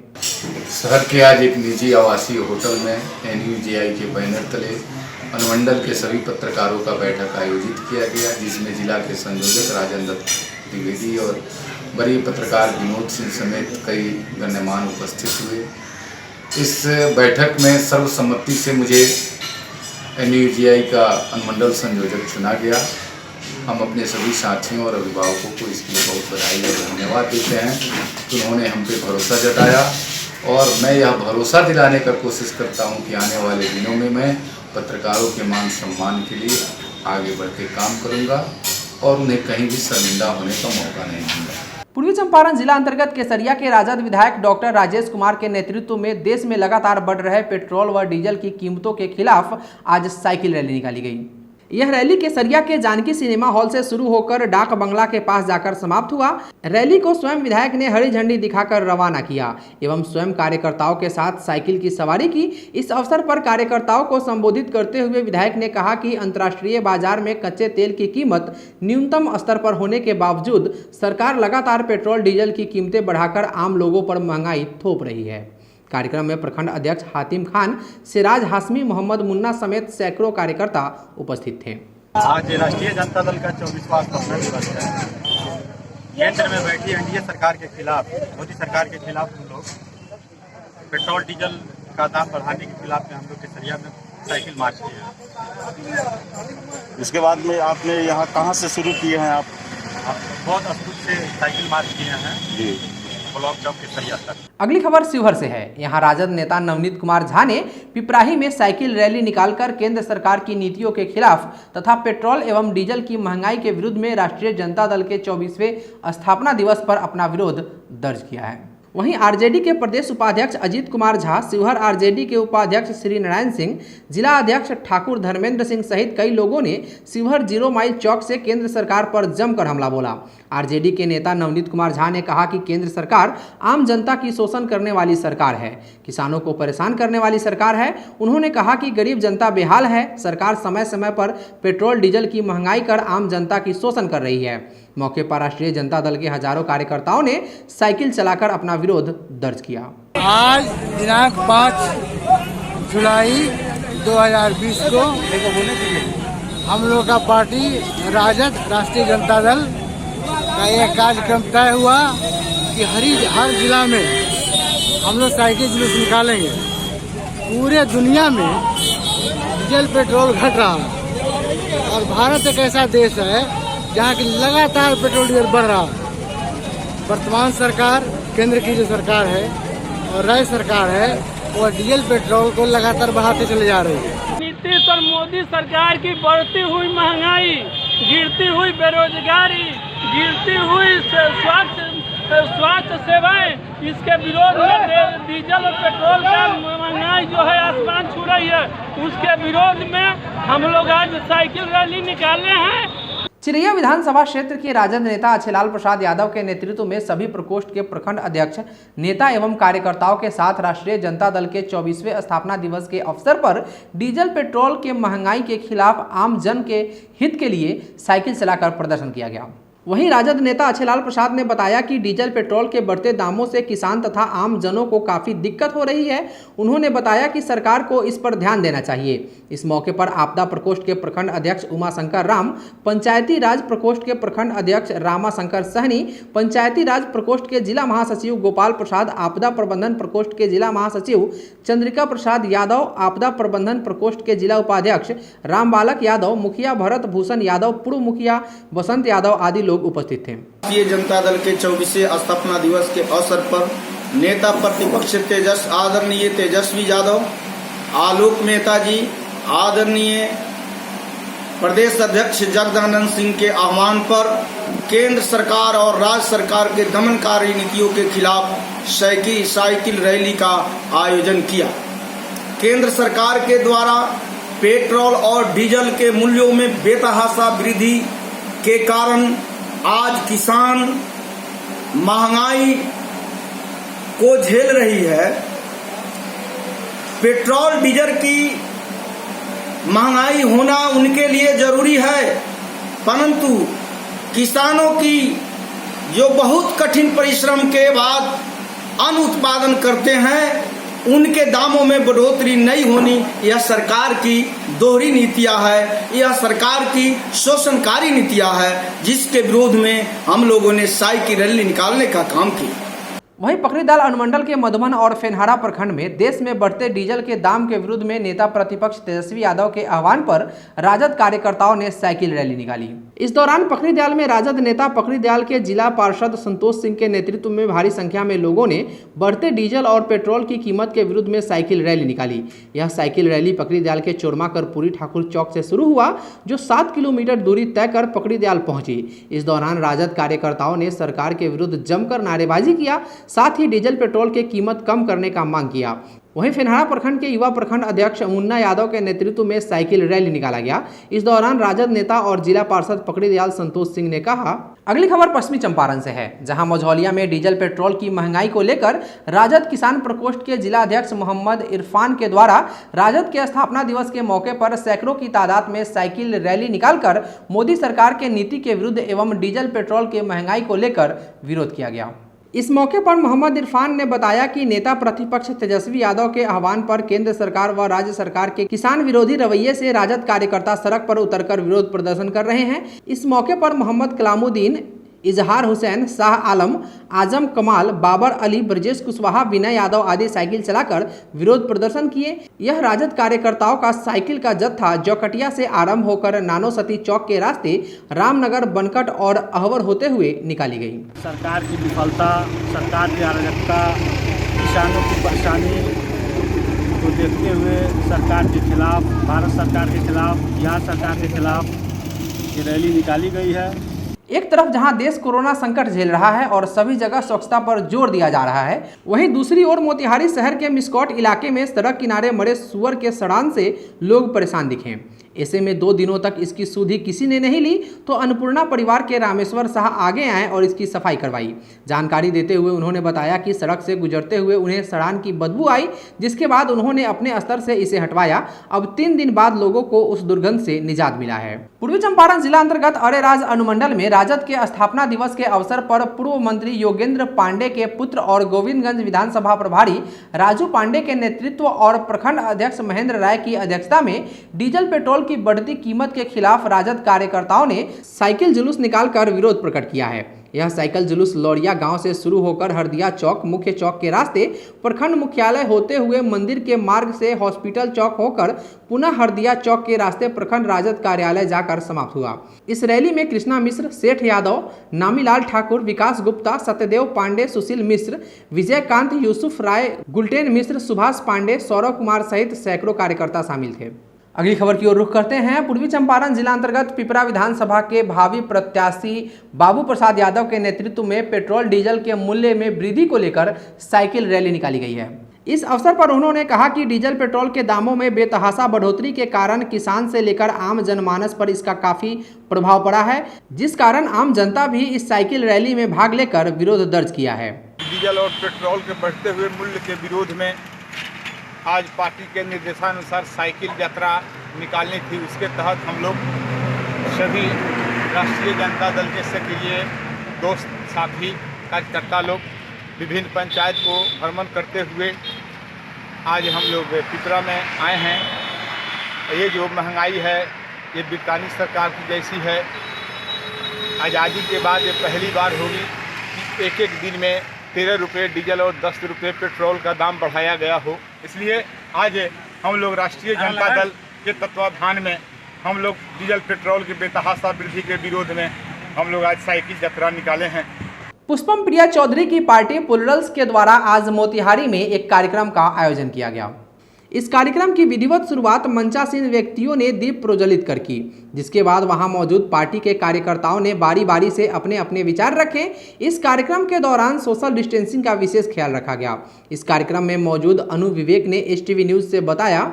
शहर के आज एक निजी आवासीय होटल में NUJI के बैनर तले अनुमंडल के सभी पत्रकारों का बैठक आयोजित किया गया, जिसमें जिला के संयोजक राजन दत्त द्विवेदी और वरीय पत्रकार विनोद सिंह समेत कई गण्यमान उपस्थित हुए। इस बैठक में सर्वसम्मति से मुझे NUJI का अनुमंडल संयोजक चुना गया। हम अपने सभी साथियों और अभिभावकों को इसके लिए बहुत बधाई और धन्यवाद देते हैं कि उन्होंने हम पे भरोसा जताया, और मैं यह भरोसा दिलाने का कोशिश करता हूं कि आने वाले दिनों में मैं पत्रकारों के मान सम्मान के लिए आगे बढ़ के काम करूंगा और उन्हें कहीं भी शर्मिंदा होने का मौका नहीं दूंगा। पूर्वी चंपारण जिला अंतर्गत केसरिया के राजद विधायक डॉक्टर राजेश कुमार के नेतृत्व में देश में लगातार बढ़ रहे पेट्रोल व डीजल की कीमतों के खिलाफ आज साइकिल रैली निकाली गई। यह रैली केसरिया के जानकी सिनेमा हॉल से शुरू होकर डाक बंगला के पास जाकर समाप्त हुआ। रैली को स्वयं विधायक ने हरी झंडी दिखाकर रवाना किया एवं स्वयं कार्यकर्ताओं के साथ साइकिल की सवारी की। इस अवसर पर कार्यकर्ताओं को संबोधित करते हुए विधायक ने कहा कि अंतर्राष्ट्रीय बाजार में कच्चे तेल की कीमत न्यूनतम स्तर पर होने के बावजूद सरकार लगातार पेट्रोल डीजल की कीमतें बढ़ाकर आम लोगों पर महंगाई थोप रही है। कार्यक्रम में प्रखंड अध्यक्ष हातिम खान, सिराज हाशमी, मोहम्मद मुन्ना समेत सैकड़ों कार्यकर्ता उपस्थित थे। आज राष्ट्रीय जनता दल का 24वां स्थापना दिवस है। केंद्र में बैठी एनडीए सरकार के खिलाफ, मोदी सरकार के खिलाफ हम लोग पेट्रोल डीजल का दाम बढ़ाने के खिलाफ में हम लोग केसरिया में साइकिल मार्च किया। इसके बाद में आपने यहाँ कहाँ से शुरू किए हैं? आप बहुत अस्तुत से साइकिल मार्च किए हैं जी, ब्लॉक चौक केसरिया तक। अगली खबर शिवहर से है। यहाँ राजद नेता नवनीत कुमार झा ने पिपराही में साइकिल रैली निकालकर केंद्र सरकार की नीतियों के खिलाफ तथा पेट्रोल एवं डीजल की महंगाई के विरुद्ध में राष्ट्रीय जनता दल के 24वें स्थापना दिवस पर अपना विरोध दर्ज किया है। वहीं आरजेडी के प्रदेश उपाध्यक्ष अजीत कुमार झा, शिवहर आरजेडी के उपाध्यक्ष श्री नारायण सिंह, जिला अध्यक्ष ठाकुर धर्मेंद्र सिंह सहित कई लोगों ने शिवहर 0 माइल चौक से केंद्र सरकार पर जमकर हमला बोला। आरजेडी के नेता नवनीत कुमार झा ने कहा कि केंद्र सरकार आम जनता की शोषण करने वाली सरकार है, किसानों को परेशान करने वाली सरकार है। उन्होंने कहा कि गरीब जनता बेहाल है, सरकार समय समय पर पेट्रोल डीजल की महंगाई कर आम जनता की शोषण कर रही है। मौके पर राष्ट्रीय जनता दल के हजारों कार्यकर्ताओं ने साइकिल चलाकर अपना विरोध दर्ज किया। आज दिनांक 5 जुलाई 2020 को हम लोग का पार्टी राजद राष्ट्रीय जनता दल का यह कार्यक्रम तय हुआ कि हर जिला में हम लोग साइकिल जुलूस निकालेंगे। पूरे दुनिया में डीजल पेट्रोल घट रहा है और भारत एक ऐसा देश है जहाँ की लगातार पेट्रोल डीजल बढ़ रहा है। वर्तमान सरकार, केंद्र की जो सरकार है और राज्य सरकार है, वो डीजल पेट्रोल को लगातार बढ़ाते चले जा रही है। नीतीश और मोदी सरकार की बढ़ती हुई महंगाई, गिरती हुई बेरोजगारी, गिरती हुई स्वास्थ्य सेवाएं, इसके विरोध में डीजल और पेट्रोल का महंगाई जो है आसमान छू रही है, उसके विरोध में हम लोग आज साइकिल रैली निकाले हैं। चिरैया विधानसभा क्षेत्र के राजद नेता अछेलाल प्रसाद यादव के नेतृत्व में सभी प्रकोष्ठ के प्रखंड अध्यक्ष, नेता एवं कार्यकर्ताओं के साथ राष्ट्रीय जनता दल के 24वें स्थापना दिवस के अवसर पर डीजल पेट्रोल के महंगाई के खिलाफ आम जन के हित के लिए साइकिल चलाकर प्रदर्शन किया गया। वहीं राजद नेता अच्छेलाल प्रसाद ने बताया कि डीजल पेट्रोल के बढ़ते दामों से किसान तथा आम जनों को काफ़ी दिक्कत हो रही है। उन्होंने बताया कि सरकार को इस पर ध्यान देना चाहिए। इस मौके पर आपदा प्रकोष्ठ के प्रखंड अध्यक्ष उमाशंकर राम, पंचायती राज प्रकोष्ठ के प्रखंड अध्यक्ष रामाशंकर सहनी, पंचायती राज प्रकोष्ठ के जिला महासचिव गोपाल प्रसाद, आपदा प्रबंधन प्रकोष्ठ के जिला महासचिव चंद्रिका प्रसाद यादव, आपदा प्रबंधन प्रकोष्ठ के जिला उपाध्यक्ष रामबालक यादव, मुखिया भरत भूषण यादव, पूर्व मुखिया बसंत यादव आदि लोग उपस्थित थे। भारतीय जनता दल के 24वें स्थापना दिवस के अवसर पर नेता प्रतिपक्ष आदरणीय तेजस्वी यादव, आलोक मेहता जी, आदरणीय प्रदेश अध्यक्ष जगदानंद सिंह के आह्वान पर केंद्र सरकार और राज्य सरकार के दमनकारी नीतियों के खिलाफ साइकिल रैली का आयोजन किया। केंद्र सरकार के द्वारा पेट्रोल और डीजल के मूल्यों में बेतहाशा वृद्धि के कारण आज किसान महंगाई को झेल रही है। पेट्रोल डीजल की महंगाई होना उनके लिए जरूरी है, परंतु किसानों की जो बहुत कठिन परिश्रम के बाद अन्न उत्पादन करते हैं, उनके दामों में बढ़ोतरी नहीं होनी, यह सरकार की दोहरी नीतियां है, यह सरकार की शोषणकारी नीतियां है, जिसके विरोध में हम लोगों ने साइकिल रैली निकालने का काम किया। वहीं पकड़ीदाल अनुमंडल के मधुबन और फेनहारा प्रखंड में देश में बढ़ते डीजल के दाम के विरुद्ध में नेता प्रतिपक्ष तेजस्वी यादव के आह्वान पर राजद कार्यकर्ताओं ने साइकिल रैली निकाली। इस दौरान पकड़ीदयाल में राजद नेता पकड़ीदयाल के जिला पार्षद संतोष सिंह के नेतृत्व में भारी संख्या में लोगों ने बढ़ते डीजल और पेट्रोल की कीमत के विरुद्ध में साइकिल रैली निकाली। यह साइकिल रैली पकड़ीदयाल के चोरमा करपुरी ठाकुर चौक से शुरू हुआ, जो 7 किलोमीटर दूरी तय कर पकड़ीदयाल पहुंची। इस दौरान राजद कार्यकर्ताओं ने सरकार के विरुद्ध जमकर नारेबाजी किया, साथ ही डीजल पेट्रोल की कीमत कम करने का मांग किया। वहीं फेनहारा प्रखंड के युवा प्रखंड अध्यक्ष मुन्ना यादव के नेतृत्व में साइकिल रैली निकाला गया। इस दौरान राजद नेता और जिला पार्षद पकड़ीदयाल संतोष सिंह ने कहा। अगली खबर पश्चिमी चंपारण से है, जहां मझौलिया में डीजल पेट्रोल की महंगाई को लेकर राजद किसान प्रकोष्ठ के जिला अध्यक्ष मोहम्मद इरफान के द्वारा राजद के स्थापना दिवस के मौके पर सैकड़ों की तादाद में साइकिल रैली निकालकर मोदी सरकार के नीति के विरुद्ध एवं डीजल पेट्रोल की महंगाई को लेकर विरोध किया गया। इस मौके पर मोहम्मद इरफान ने बताया कि नेता प्रतिपक्ष तेजस्वी यादव के आह्वान पर केंद्र सरकार व राज्य सरकार के किसान विरोधी रवैये से राजद कार्यकर्ता सड़क पर उतरकर विरोध प्रदर्शन कर रहे हैं। इस मौके पर मोहम्मद कलामुद्दीन, इजहार हुसैन, शाह आलम, आजम कमाल, बाबर अली, ब्रजेश कुशवाहा, विनय यादव आदि साइकिल चलाकर विरोध प्रदर्शन किए। यह राजद कार्यकर्ताओं का साइकिल का जत्था जौकटिया से आरंभ होकर नानो सती चौक के रास्ते रामनगर, बनकट और अहवर होते हुए निकाली गई। सरकार की विफलता, सरकार की अराजकता, किसानों की परेशानी को देखते हुए सरकार के खिलाफ, भारत सरकार के खिलाफ, बिहार सरकार के खिलाफ ये रैली निकाली गई है। एक तरफ जहां देश कोरोना संकट झेल रहा है और सभी जगह स्वच्छता पर जोर दिया जा रहा है, वहीं दूसरी ओर मोतिहारी शहर के मिस्कॉट इलाके में सड़क किनारे मरे सुअर के सड़ान से लोग परेशान दिखे। ऐसे में 2 दिनों तक इसकी सुधि किसी ने नहीं ली, तो अन्नपूर्णा परिवार के रामेश्वर शाह आगे आए और इसकी सफाई करवाई। जानकारी देते हुए उन्होंने बताया कि सड़क से गुजरते हुए उन्हें सड़ान की बदबू आई, जिसके बाद उन्होंने अपने स्तर से इसे हटवाया। अब 3 दिन बाद लोगों को उस दुर्गंध से निजात मिला है। पूर्वी चंपारण जिला अंतर्गत अरेराज अनुमंडल में राजद के स्थापना दिवस के अवसर पर पूर्व मंत्री योगेंद्र पांडे के पुत्र और गोविंदगंज विधानसभा प्रभारी राजू पांडे के नेतृत्व और प्रखंड अध्यक्ष महेंद्र राय की अध्यक्षता में डीजल पेट्रोल की बढ़ती कीमत के खिलाफ राजद कार्यकर्ताओं ने साइकिल जुलूस निकालकर विरोध प्रकट किया है। यह साइकिल जुलूस लौरिया गांव से शुरू होकर हरदिया चौक, मुख्य चौक के रास्ते प्रखंड मुख्यालय होते हुए मंदिर के मार्ग से हॉस्पिटल चौक होकर पुनः हरदिया चौक के रास्ते प्रखंड राजद कार्यालय जाकर समाप्त हुआ। इस रैली में कृष्णा मिश्र, सेठ यादव, नामीलाल ठाकुर, विकास गुप्ता, सत्यदेव पांडे, सुशील मिश्र, विजयकांत, यूसुफ राय, गुलटेन मिश्र, सुभाष पांडे, सौरव कुमार सहित सैकड़ों कार्यकर्ता शामिल थे। अगली खबर की ओर रुख करते हैं। पूर्वी चंपारण जिला अंतर्गत पिपरा विधानसभा के भावी प्रत्याशी बाबू प्रसाद यादव के नेतृत्व में पेट्रोल डीजल के मूल्य में वृद्धि को लेकर साइकिल रैली निकाली गई है। इस अवसर पर उन्होंने कहा कि डीजल पेट्रोल के दामों में बेतहाशा बढ़ोतरी के कारण किसान से लेकर आम जनमानस पर इसका काफी प्रभाव पड़ा है, जिस कारण आम जनता भी इस साइकिल रैली में भाग लेकर विरोध दर्ज किया है। डीजल और पेट्रोल के बढ़ते हुए मूल्य के विरोध में आज पार्टी के निर्देशानुसार साइकिल यात्रा निकालनी थी। उसके तहत हम लोग सभी राष्ट्रीय जनता दल के सक्रिय दोस्त साथी कार्यकर्ता लोग विभिन्न पंचायत को भ्रमण करते हुए आज हम लोग पिपरा में आए हैं। ये जो महंगाई है ये ब्रिटानी सरकार की जैसी है। आज़ादी के बाद ये पहली बार होगी कि एक एक दिन में 13 रुपये डीजल और 10 रुपये पेट्रोल का दाम बढ़ाया गया हो। इसलिए आज हम लोग राष्ट्रीय जनता दल के तत्वाधान में हम लोग डीजल पेट्रोल की बेतहाशा वृद्धि के विरोध में हम लोग आज साइकिल यात्रा निकाले हैं। पुष्पम प्रिया चौधरी की पार्टी प्लुरल्स के द्वारा आज मोतिहारी में एक कार्यक्रम का आयोजन किया गया। इस कार्यक्रम की विधिवत शुरुआत मंचासीन व्यक्तियों ने दीप प्रज्वलित कर की, जिसके बाद वहां मौजूद पार्टी के कार्यकर्ताओं ने बारी बारी से अपने अपने विचार रखे। इस कार्यक्रम के दौरान सोशल डिस्टेंसिंग का विशेष ख्याल रखा गया। इस कार्यक्रम में मौजूद अनु विवेक ने STV न्यूज़ से बताया,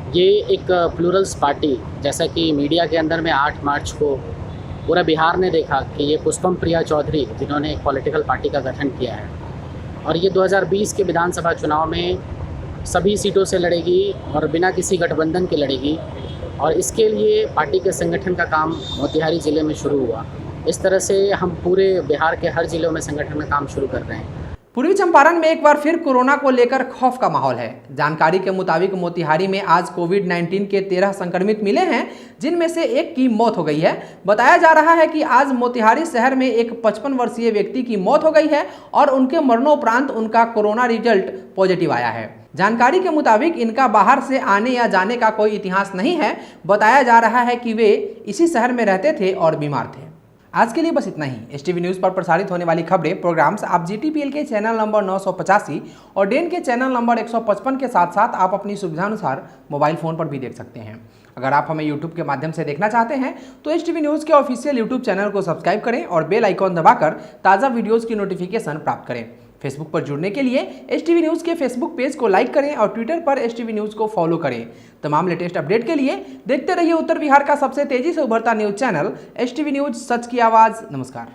ये एक प्लुरल्स पार्टी, जैसा कि मीडिया के अंदर में 8 मार्च को पूरा बिहार ने देखा कि ये पुष्पम प्रिया चौधरी जिन्होंने एक पॉलिटिकल पार्टी का गठन किया है और ये 2020 के विधानसभा चुनाव में सभी सीटों से लड़ेगी और बिना किसी गठबंधन के लड़ेगी और इसके लिए पार्टी के संगठन का काम मोतिहारी ज़िले में शुरू हुआ। इस तरह से हम पूरे बिहार के हर जिलों में संगठन का काम शुरू कर रहे हैं। पूर्वी चंपारण में एक बार फिर कोरोना को लेकर खौफ का माहौल है। जानकारी के मुताबिक मोतिहारी में आज कोविड-19 के 13 संक्रमित मिले हैं, जिनमें से एक की मौत हो गई है। बताया जा रहा है कि आज मोतिहारी शहर में एक 55 वर्षीय व्यक्ति की मौत हो गई है और उनके मरणोपरांत उनका कोरोना रिजल्ट पॉजिटिव आया है। जानकारी के मुताबिक इनका बाहर से आने या जाने का कोई इतिहास नहीं है। बताया जा रहा है कि वे इसी शहर में रहते थे और बीमार थे। आज के लिए बस इतना ही। STV न्यूज़ पर प्रसारित होने वाली खबरें, प्रोग्राम्स आप GTPL के चैनल नंबर 985 और डेन के चैनल नंबर 155 के साथ साथ आप अपनी सुविधानुसार मोबाइल फ़ोन पर भी देख सकते हैं। अगर आप हमें YouTube के माध्यम से देखना चाहते हैं तो STV न्यूज़ के ऑफिशियल YouTube चैनल को सब्सक्राइब करें और बेल आइकॉन दबाकर ताज़ा वीडियोज़ की नोटिफिकेशन प्राप्त करें। फेसबुक पर जुड़ने के लिए STV न्यूज़ के फेसबुक पेज को लाइक करें और ट्विटर पर STV न्यूज़ को फॉलो करें। तमाम लेटेस्ट अपडेट के लिए देखते रहिए उत्तर बिहार का सबसे तेजी से उभरता न्यूज़ चैनल STV न्यूज़, सच की आवाज़। नमस्कार।